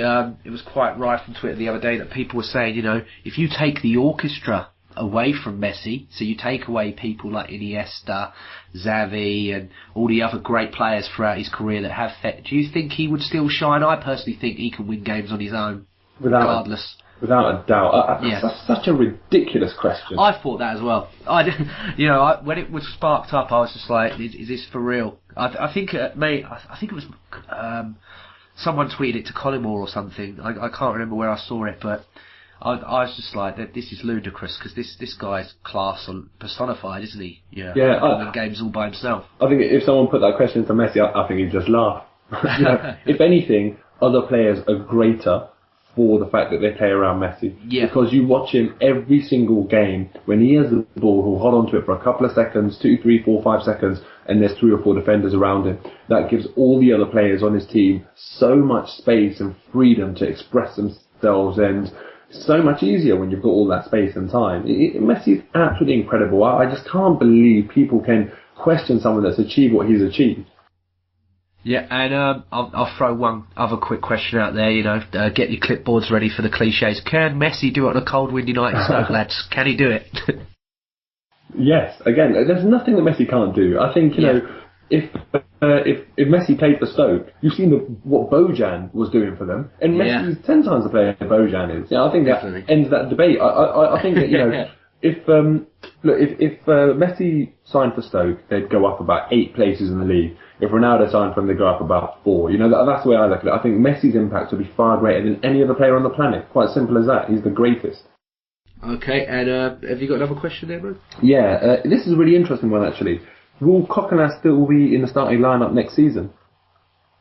it was quite rife on Twitter the other day that people were saying, if you take the orchestra away from Messi, so you take away people like Iniesta, Xavi, and all the other great players throughout his career that have do you think he would still shine? I personally think he can win games on his own, regardless. Without a doubt. That's such a ridiculous question. I thought that as well. When it was sparked up, I was just like, is this for real? I think it was someone tweeted it to Coquelin or something. I can't remember where I saw it, but I was just like, this is ludicrous, because this guy's class personified, isn't he? Yeah. Winning games all by himself. I think if someone put that question to Messi, I think he'd just laugh. If anything, other players are greater for the fact that they play around Messi. Yeah. Because you watch him every single game, when he has the ball, he'll hold on to it for a couple of seconds, 2, 3, 4, 5 seconds, and there's 3 or 4 defenders around him. That gives all the other players on his team so much space and freedom to express themselves, and so much easier when you've got all that space and time. Messi is absolutely incredible. I just can't believe people can question someone that's achieved what he's achieved. Yeah, and I'll throw one other quick question out there. Get your clipboards ready for the cliches. Can Messi do it on a cold, windy night in Stoke, lads? Can he do it? Yes. Again, there's nothing that Messi can't do. I think if Messi played for Stoke, you've seen what Bojan was doing for them, and Messi's 10 times the player Bojan is. I think Definitely. that ends that debate. I think that if Messi signed for Stoke, they'd go up about 8 places in the league. If Ronaldo signed for them, they'd go up about 4. That's the way I look at it. I think Messi's impact would be far greater than any other player on the planet. Quite simple as that. He's the greatest. Okay, and have you got another question there, bro? Yeah, this is a really interesting one actually. Will Coquelin still be in the starting lineup next season?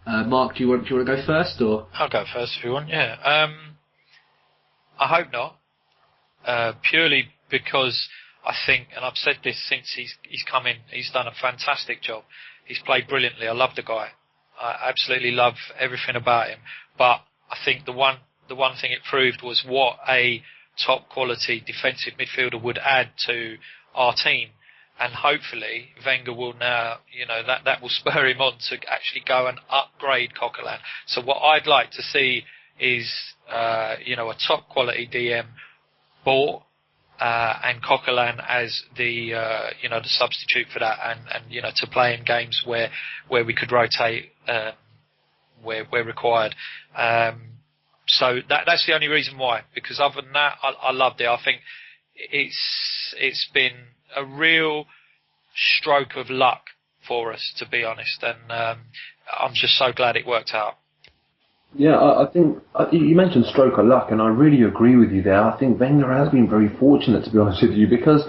Mark, do you want to go first, or? I'll go first if you want. Yeah. I hope not. Purely because I think, and I've said this since he's come in, he's done a fantastic job. He's played brilliantly. I love the guy. I absolutely love everything about him. But I think the one thing it proved was what a top quality defensive midfielder would add to our team. And hopefully Wenger will now, that will spur him on to actually go and upgrade Coquelin. So what I'd like to see is, a top quality DM bought, and Coquelin as the the substitute for that, and to play in games where we could rotate where required. So that's the only reason why. Because other than that, I loved it. I think it's been a real stroke of luck for us, to be honest, and I'm just so glad it worked out. Yeah, I think you mentioned stroke of luck, and I really agree with you there. I think Wenger has been very fortunate, to be honest with you, because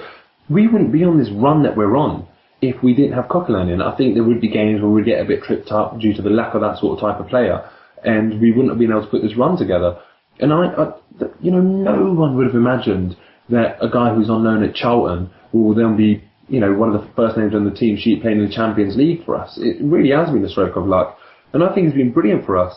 we wouldn't be on this run that we're on if we didn't have Coquelin in. I think there would be games where we'd get a bit tripped up due to the lack of that sort of type of player, and we wouldn't have been able to put this run together. And no one would have imagined that a guy who's on loan at Charlton will then be, one of the first names on the team sheet playing in the Champions League for us. It really has been a stroke of luck, and I think it's been brilliant for us.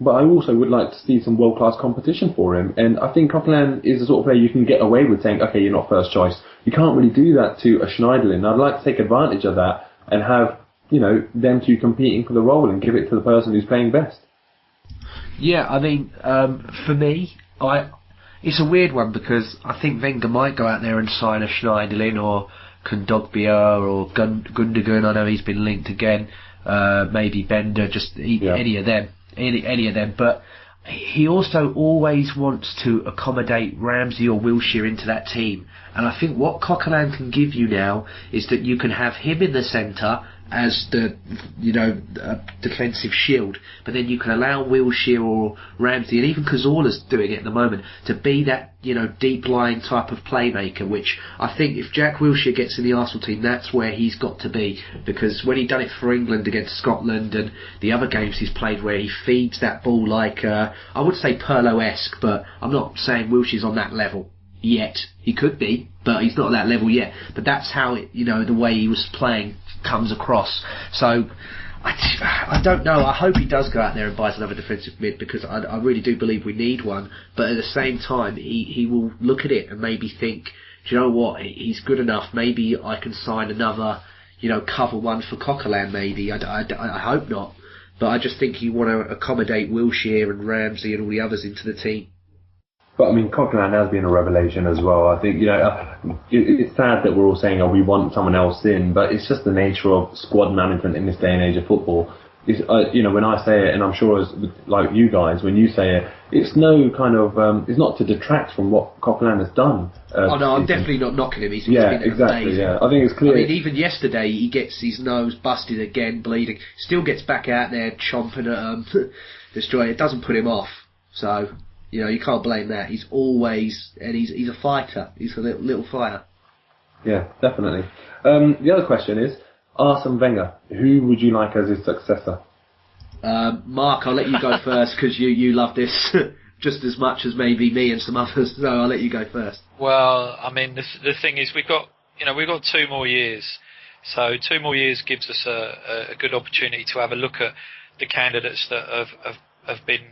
But I also would like to see some world-class competition for him. And I think Coquelin is the sort of player you can get away with saying, okay, you're not first choice. You can't really do that to a Schneiderlin. I'd like to take advantage of that and have, them two competing for the role and give it to the person who's playing best. Yeah, I mean, for me, it's a weird one because I think Wenger might go out there and sign a Schneiderlin or Kondogbia or Gundogan. I know he's been linked again. Maybe Bender, any of them. Any of them, but he also always wants to accommodate Ramsey or Wilshere into that team, and I think what Coquelin can give you now is that you can have him in the centre as the defensive shield, but then you can allow Wilshere or Ramsey, and even Cazorla's doing it at the moment, to be that deep lying type of playmaker, which I think if Jack Wilshere gets in the Arsenal team, that's where he's got to be, because when he done it for England against Scotland and the other games he's played where he feeds that ball like I would say Pirlo-esque, but I'm not saying Wilshere's on that level yet. He could be, but he's not at that level yet. But that's how it, the way he was playing comes across. So I don't know. I hope he does go out there and buys another defensive mid, because I really do believe we need one. But at the same time, he will look at it and maybe think, do you know what? He's good enough. Maybe I can sign another, cover one for Coquelin. Maybe I hope not. But I just think you want to accommodate Wilshere and Ramsey and all the others into the team. But I mean, Coquelin has been a revelation as well. I think, it's sad that we're all saying, we want someone else in, but it's just the nature of squad management in this day and age of football. It's, when I say it, and I'm sure as like you guys, when you say it, it's no kind of, it's not to detract from what Coquelin has done. I'm definitely not knocking him. He's been exactly. amazing. Yeah, I think it's clear. I mean, even yesterday, he gets his nose busted again, bleeding. Still gets back out there chomping at destroy. It doesn't put him off. So. You can't blame that. He's always, and he's a fighter. He's a little fighter. Yeah, definitely. The other question is, Arsene Wenger, who would you like as his successor? Mark, I'll let you go first because you love this just as much as maybe me and some others. So I'll let you go first. Well, I mean, the thing is, we've got 2 more years. So 2 more years gives us a good opportunity to have a look at the candidates that have been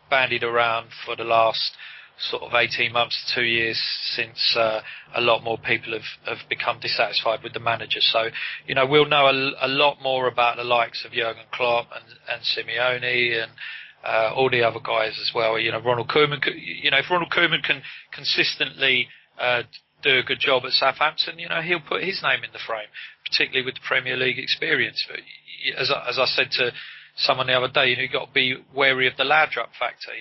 bandied around for the last sort of 18 months to 2 years, since a lot more people have become dissatisfied with the manager. So, we'll know a lot more about the likes of Jurgen Klopp and Simeone and all the other guys as well. Ronald Koeman. If Ronald Koeman can consistently do a good job at Southampton, he'll put his name in the frame, particularly with the Premier League experience. But as I said to someone the other day, you've got to be wary of the Laudrup factor.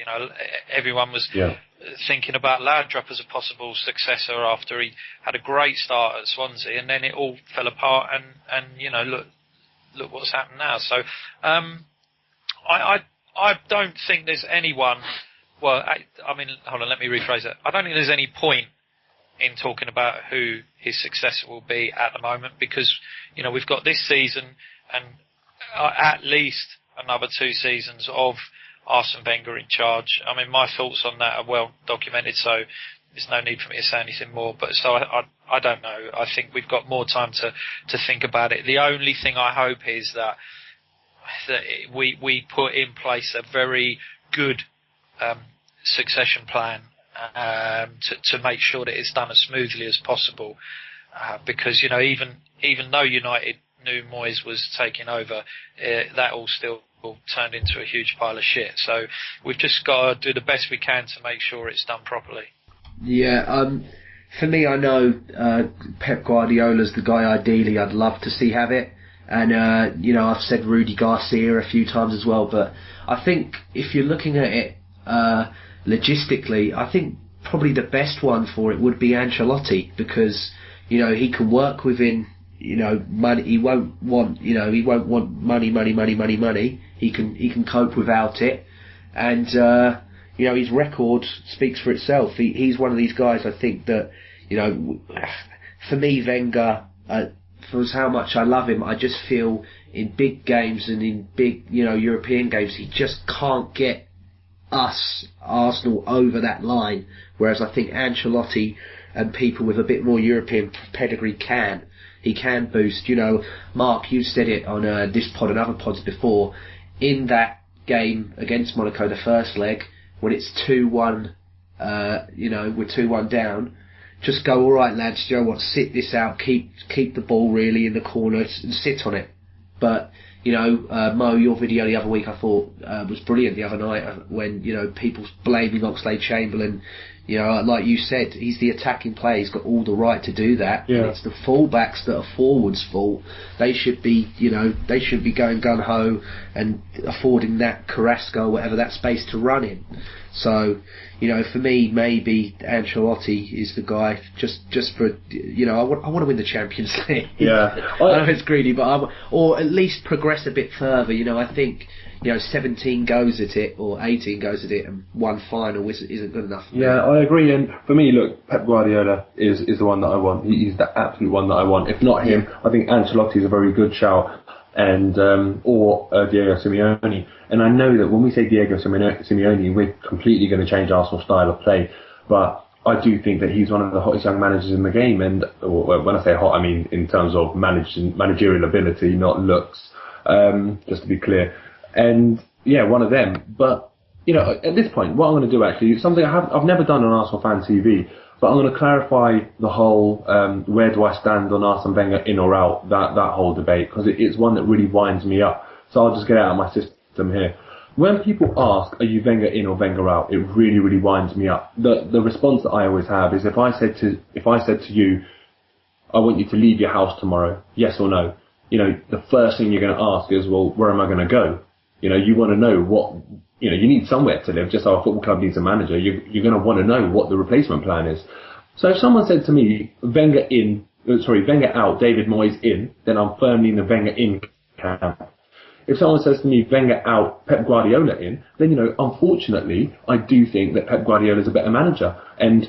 Everyone was thinking about Laudrup as a possible successor after he had a great start at Swansea, and then it all fell apart. And look what's happened now. So I don't think there's anyone. Well, I mean, hold on, let me rephrase that. I don't think there's any point in talking about who his successor will be at the moment, because we've got this season and at least another 2 seasons of Arsene Wenger in charge. I mean, my thoughts on that are well documented, so there's no need for me to say anything more. But so I don't know. I think we've got more time to think about it. The only thing I hope is that we put in place a very good succession plan to make sure that it's done as smoothly as possible. Because even though United knew Moyes was taking over, that all still turned into a huge pile of shit. So we've just got to do the best we can to make sure it's done properly. Yeah, for me, I know Pep Guardiola's the guy ideally I'd love to see have it. And, I've said Rudy Garcia a few times as well. But I think if you're looking at it logistically, I think probably the best one for it would be Ancelotti, because, he can work within, money. He won't want money. He can cope without it. And, his record speaks for itself. He's one of these guys, I think, that, for me, Wenger, for how much I love him, I just feel in big games and in big, European games, he just can't get us, Arsenal, over that line. Whereas I think Ancelotti and people with a bit more European pedigree can. He can boost. Mark, you said it on this pod and other pods before. In that game against Monaco, the first leg, when it's 2-1, we're 2-1 down, just go, all right, lads, you know what, sit this out, keep the ball really in the corner and sit on it. But, Mo, your video the other week I thought was brilliant the other night when, people blaming Oxlade-Chamberlain. Like you said, he's the attacking player. He's got all the right to do that. Yeah. And it's the fullbacks that are forwards' fault. They should be, going gung-ho and affording that Carrasco or whatever that space to run in. So, for me, maybe Ancelotti is the guy just for, I want to win the Champions League. Yeah. I know it's greedy, but or at least progress a bit further. I think, 17 goes at it or 18 goes at it and one final isn't good enough. Yeah, I agree. And for me, look, Pep Guardiola is the one that I want. He's the absolute one that I want. If not him, I think Ancelotti is a very good shout. And or Diego Simeone. And I know that when we say Diego Simeone, we're completely going to change Arsenal's style of play. But I do think that he's one of the hottest young managers in the game. And when I say hot, I mean in terms of managerial ability, not looks. Just to be clear. And yeah, one of them. But at this point, what I'm going to do actually is something I've never done on Arsenal Fan TV. But I'm going to clarify the whole where do I stand on Arsene Wenger in or out, that whole debate, because it's one that really winds me up. So I'll just get it out of my system here. When people ask, are you Wenger in or Wenger out, it really, really winds me up. The response that I always have is if I said to you, I want you to leave your house tomorrow, yes or no, the first thing you're going to ask is, well, where am I going to go? You want to know what, you need somewhere to live, just how a football club needs a manager. You're going to want to know what the replacement plan is. So if someone said to me, Wenger out, David Moyes in, then I'm firmly in the Wenger in camp. If someone says to me, Wenger out, Pep Guardiola in, then, unfortunately, I do think that Pep Guardiola is a better manager. And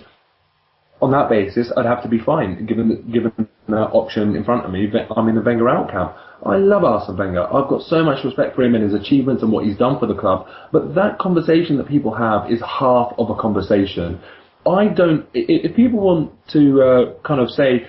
on that basis, I'd have to be fine, given that option in front of me. I'm in the Wenger out camp. I love Arsene Wenger. I've got so much respect for him and his achievements and what he's done for the club. But that conversation that people have is half of a conversation. If people want to kind of say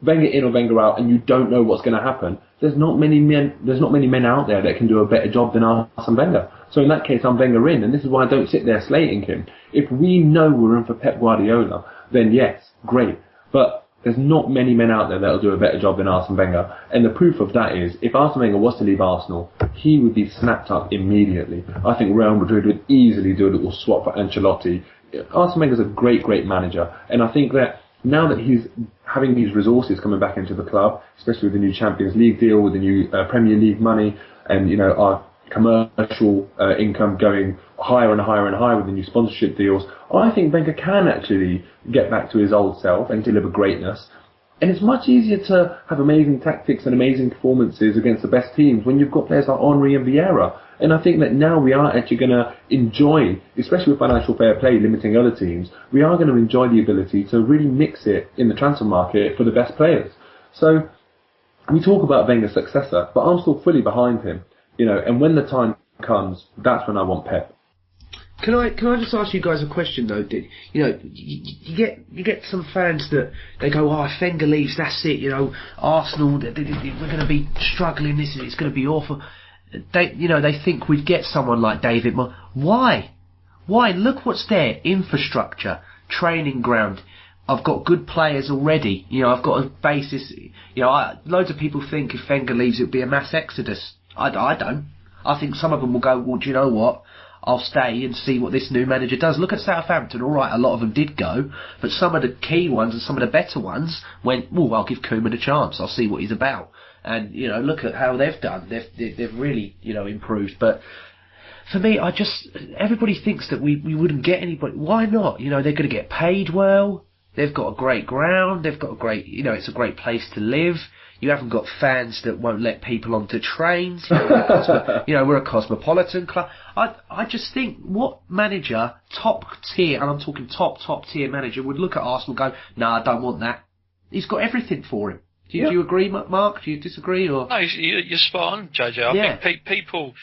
Wenger in or Wenger out, and you don't know what's going to happen, there's not many men out there that can do a better job than Arsene Wenger. So in that case, I'm Wenger in, and this is why I don't sit there slating him. If we know we're in for Pep Guardiola, then yes, great. But there's not many men out there that'll do a better job than Arsene Wenger. And the proof of that is, if Arsene Wenger was to leave Arsenal, he would be snapped up immediately. I think Real Madrid would easily do a little swap for Ancelotti. Arsene Wenger's a great, great manager. And I think that now that he's having these resources coming back into the club, especially with the new Champions League deal, with the new Premier League money, and our commercial income going higher and higher and higher with the new sponsorship deals, I think Wenger can actually get back to his old self and deliver greatness. And it's much easier to have amazing tactics and amazing performances against the best teams when you've got players like Henry and Vieira. And I think that now we are actually going to enjoy, especially with financial fair play limiting other teams, we are going to enjoy the ability to really mix it in the transfer market for the best players. So we talk about Wenger's successor, but I'm still fully behind him. And when the time comes, that's when I want Pep. Can I just ask you guys a question though? You get some fans that they go, oh, if Wenger leaves, that's it. Arsenal, we're going to be struggling. It's going to be awful. They think we'd get someone like David. Why? Look what's there: infrastructure, training ground. I've got good players already. I've got a basis. Loads of people think if Wenger leaves, it'll be a mass exodus. I don't. I think some of them will go, well, do you know what? I'll stay and see what this new manager does. Look at Southampton. All right, a lot of them did go, but some of the key ones and some of the better ones went, well, I'll give Koeman a chance. I'll see what he's about. And, look at how they've done. They've really, improved. But for me, everybody thinks that we wouldn't get anybody. Why not? They're going to get paid well. They've got a great ground. They've got a great, it's a great place to live. You haven't got fans that won't let people onto trains. We're a cosmopolitan club. I just think, what manager, top tier, and I'm talking top tier manager, would look at Arsenal and go, no, I don't want that. He's got everything for him. Do you agree, Mark? Do you disagree? Or no, you're spot on, JJ. I think people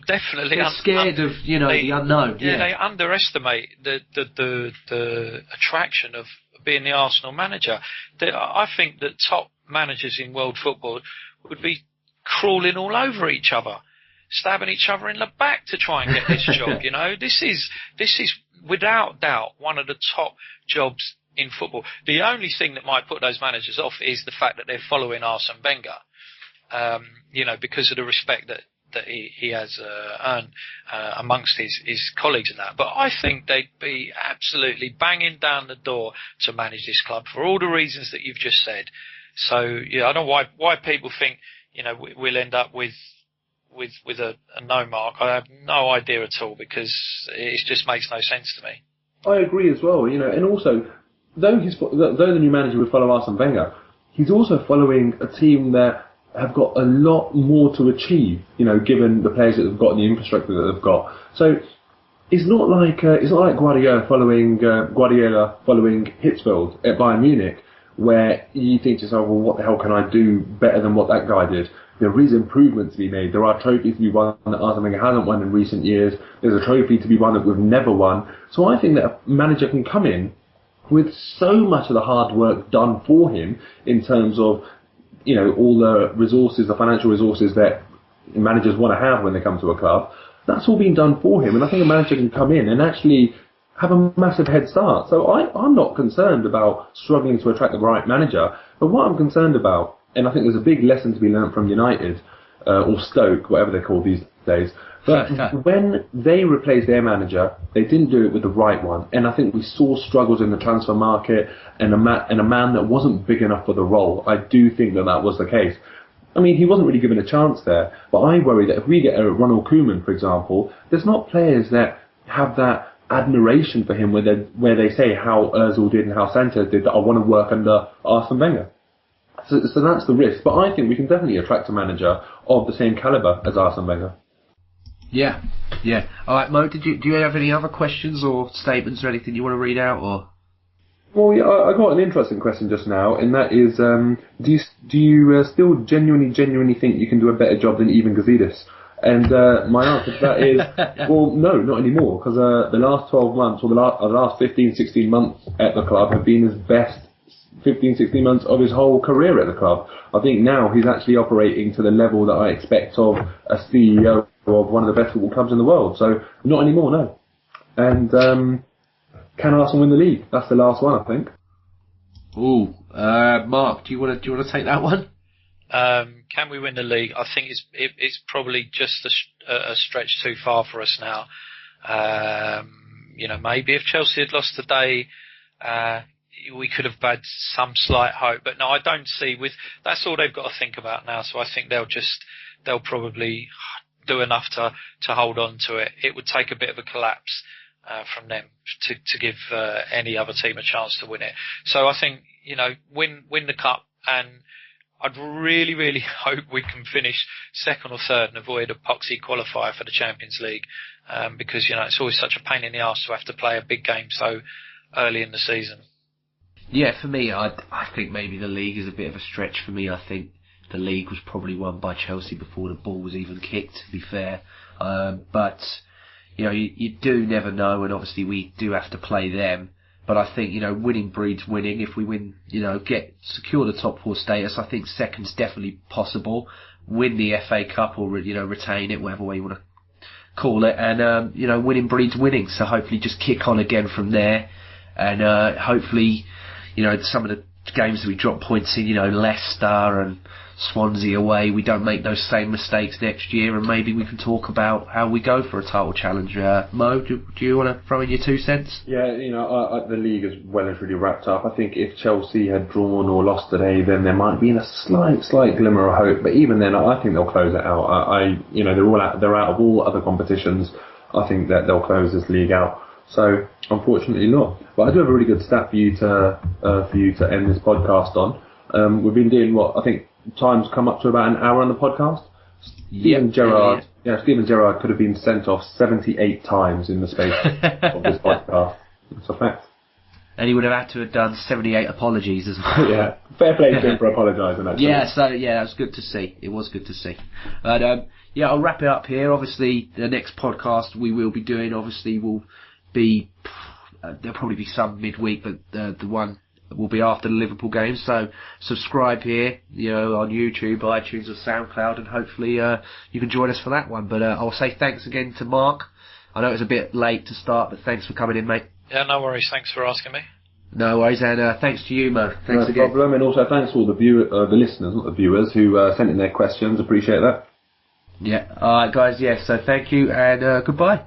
definitely are scared of the unknown. Yeah, they underestimate the attraction of being the Arsenal manager. I think that top managers in world football would be crawling all over each other, stabbing each other in the back to try and get this job. This is without doubt one of the top jobs in football. The only thing that might put those managers off is the fact that they're following Arsene Wenger, because of the respect that he has earned amongst his colleagues and that. But I think they'd be absolutely banging down the door to manage this club for all the reasons that you've just said. So I don't know why people think we'll end up with a no mark. I have no idea at all, because it just makes no sense to me. I agree as well. And also, though the new manager would follow Arsene Wenger, he's also following a team that have got a lot more to achieve. Given the players that they've got and the infrastructure that they've got. So it's not like Guardiola following Hitzfeld at Bayern Munich, where you think to yourself, well, what the hell can I do better than what that guy did? There is improvement to be made. There are trophies to be won that Arsene Wenger hasn't won in recent years. There's a trophy to be won that we've never won. So I think that a manager can come in with so much of the hard work done for him in terms of, all the resources, the financial resources that managers want to have when they come to a club. That's all been done for him. And I think a manager can come in and actually have a massive head start. So I'm not concerned about struggling to attract the right manager. But what I'm concerned about, and I think there's a big lesson to be learnt from United, or Stoke, whatever they're called these days, but when they replaced their manager, they didn't do it with the right one. And I think we saw struggles in the transfer market and a man that wasn't big enough for the role. I do think that was the case. I mean, he wasn't really given a chance there. But I worry that if we get a Ronald Koeman, for example, there's not players that have that admiration for him where they say how Ozil did and how Sanchez did, that I want to work under Arsene Wenger. So that's the risk. But I think we can definitely attract a manager of the same calibre as Arsene Wenger. Yeah. All right, Mo, do you have any other questions or statements or anything you want to read out? Or Well, yeah, I got an interesting question just now, and that is, do you still genuinely think you can do a better job than even Gazidis? And my answer to that is, well, no, not anymore, because the last 12 months, or the last 15, 16 months at the club have been his best 15, 16 months of his whole career at the club. I think now he's actually operating to the level that I expect of a CEO of one of the best football clubs in the world. So, not anymore, no. And can Arsenal win the league? That's the last one, I think. Ooh, Mark, do you want to take that one? Can we win the league? I think it's probably just a stretch too far for us now. Maybe if Chelsea had lost today, we could have had some slight hope. But no, I don't see. That's all they've got to think about now. So I think they'll probably do enough to hold on to it. It would take a bit of a collapse from them to give any other team a chance to win it. So I think win the cup, and I'd really, really hope we can finish second or third and avoid a poxy qualifier for the Champions League, because it's always such a pain in the arse to have to play a big game so early in the season. Yeah, for me, I think maybe the league is a bit of a stretch for me. I think the league was probably won by Chelsea before the ball was even kicked, to be fair. But you do never know, and obviously we do have to play them. But I think, winning breeds winning. If we win, secure the top 4 status, I think second's definitely possible. Win the FA Cup or, retain it, whatever way you want to call it. And, winning breeds winning. So hopefully just kick on again from there. And hopefully, some of the games that we drop points in, Leicester and Swansea away, we don't make those same mistakes next year, and maybe we can talk about how we go for a title challenge. Mo, do you want to throw in your 2 cents? Yeah, the league is well and truly wrapped up. I think if Chelsea had drawn or lost today, then there might be a slight glimmer of hope. But even then, I think they'll close it out. They're out of all other competitions. I think that they'll close this league out. So unfortunately not. But I do have a really good stat for you to end this podcast on. We've been doing I think time's come up to about an hour on the podcast. Steven Gerrard could have been sent off 78 times in the space of this podcast. It's a fact. And he would have had to have done 78 apologies as well. Yeah, fair play to him for apologising. Yeah, that was good to see. It was good to see. But I'll wrap it up here. Obviously, the next podcast we will be doing, will be there'll probably be some midweek, but the one will be after the Liverpool game. So subscribe here, on YouTube, iTunes, or SoundCloud, and hopefully you can join us for that one. But I'll say thanks again to Mark. I know it was a bit late to start, but thanks for coming in, mate. Yeah, no worries. Thanks for asking me. No worries, and thanks to you, Mo. Thanks again. No problem, and also thanks to all the listeners, not the viewers, who sent in their questions. Appreciate that. Yeah. All right, guys. Yeah. So thank you, and goodbye.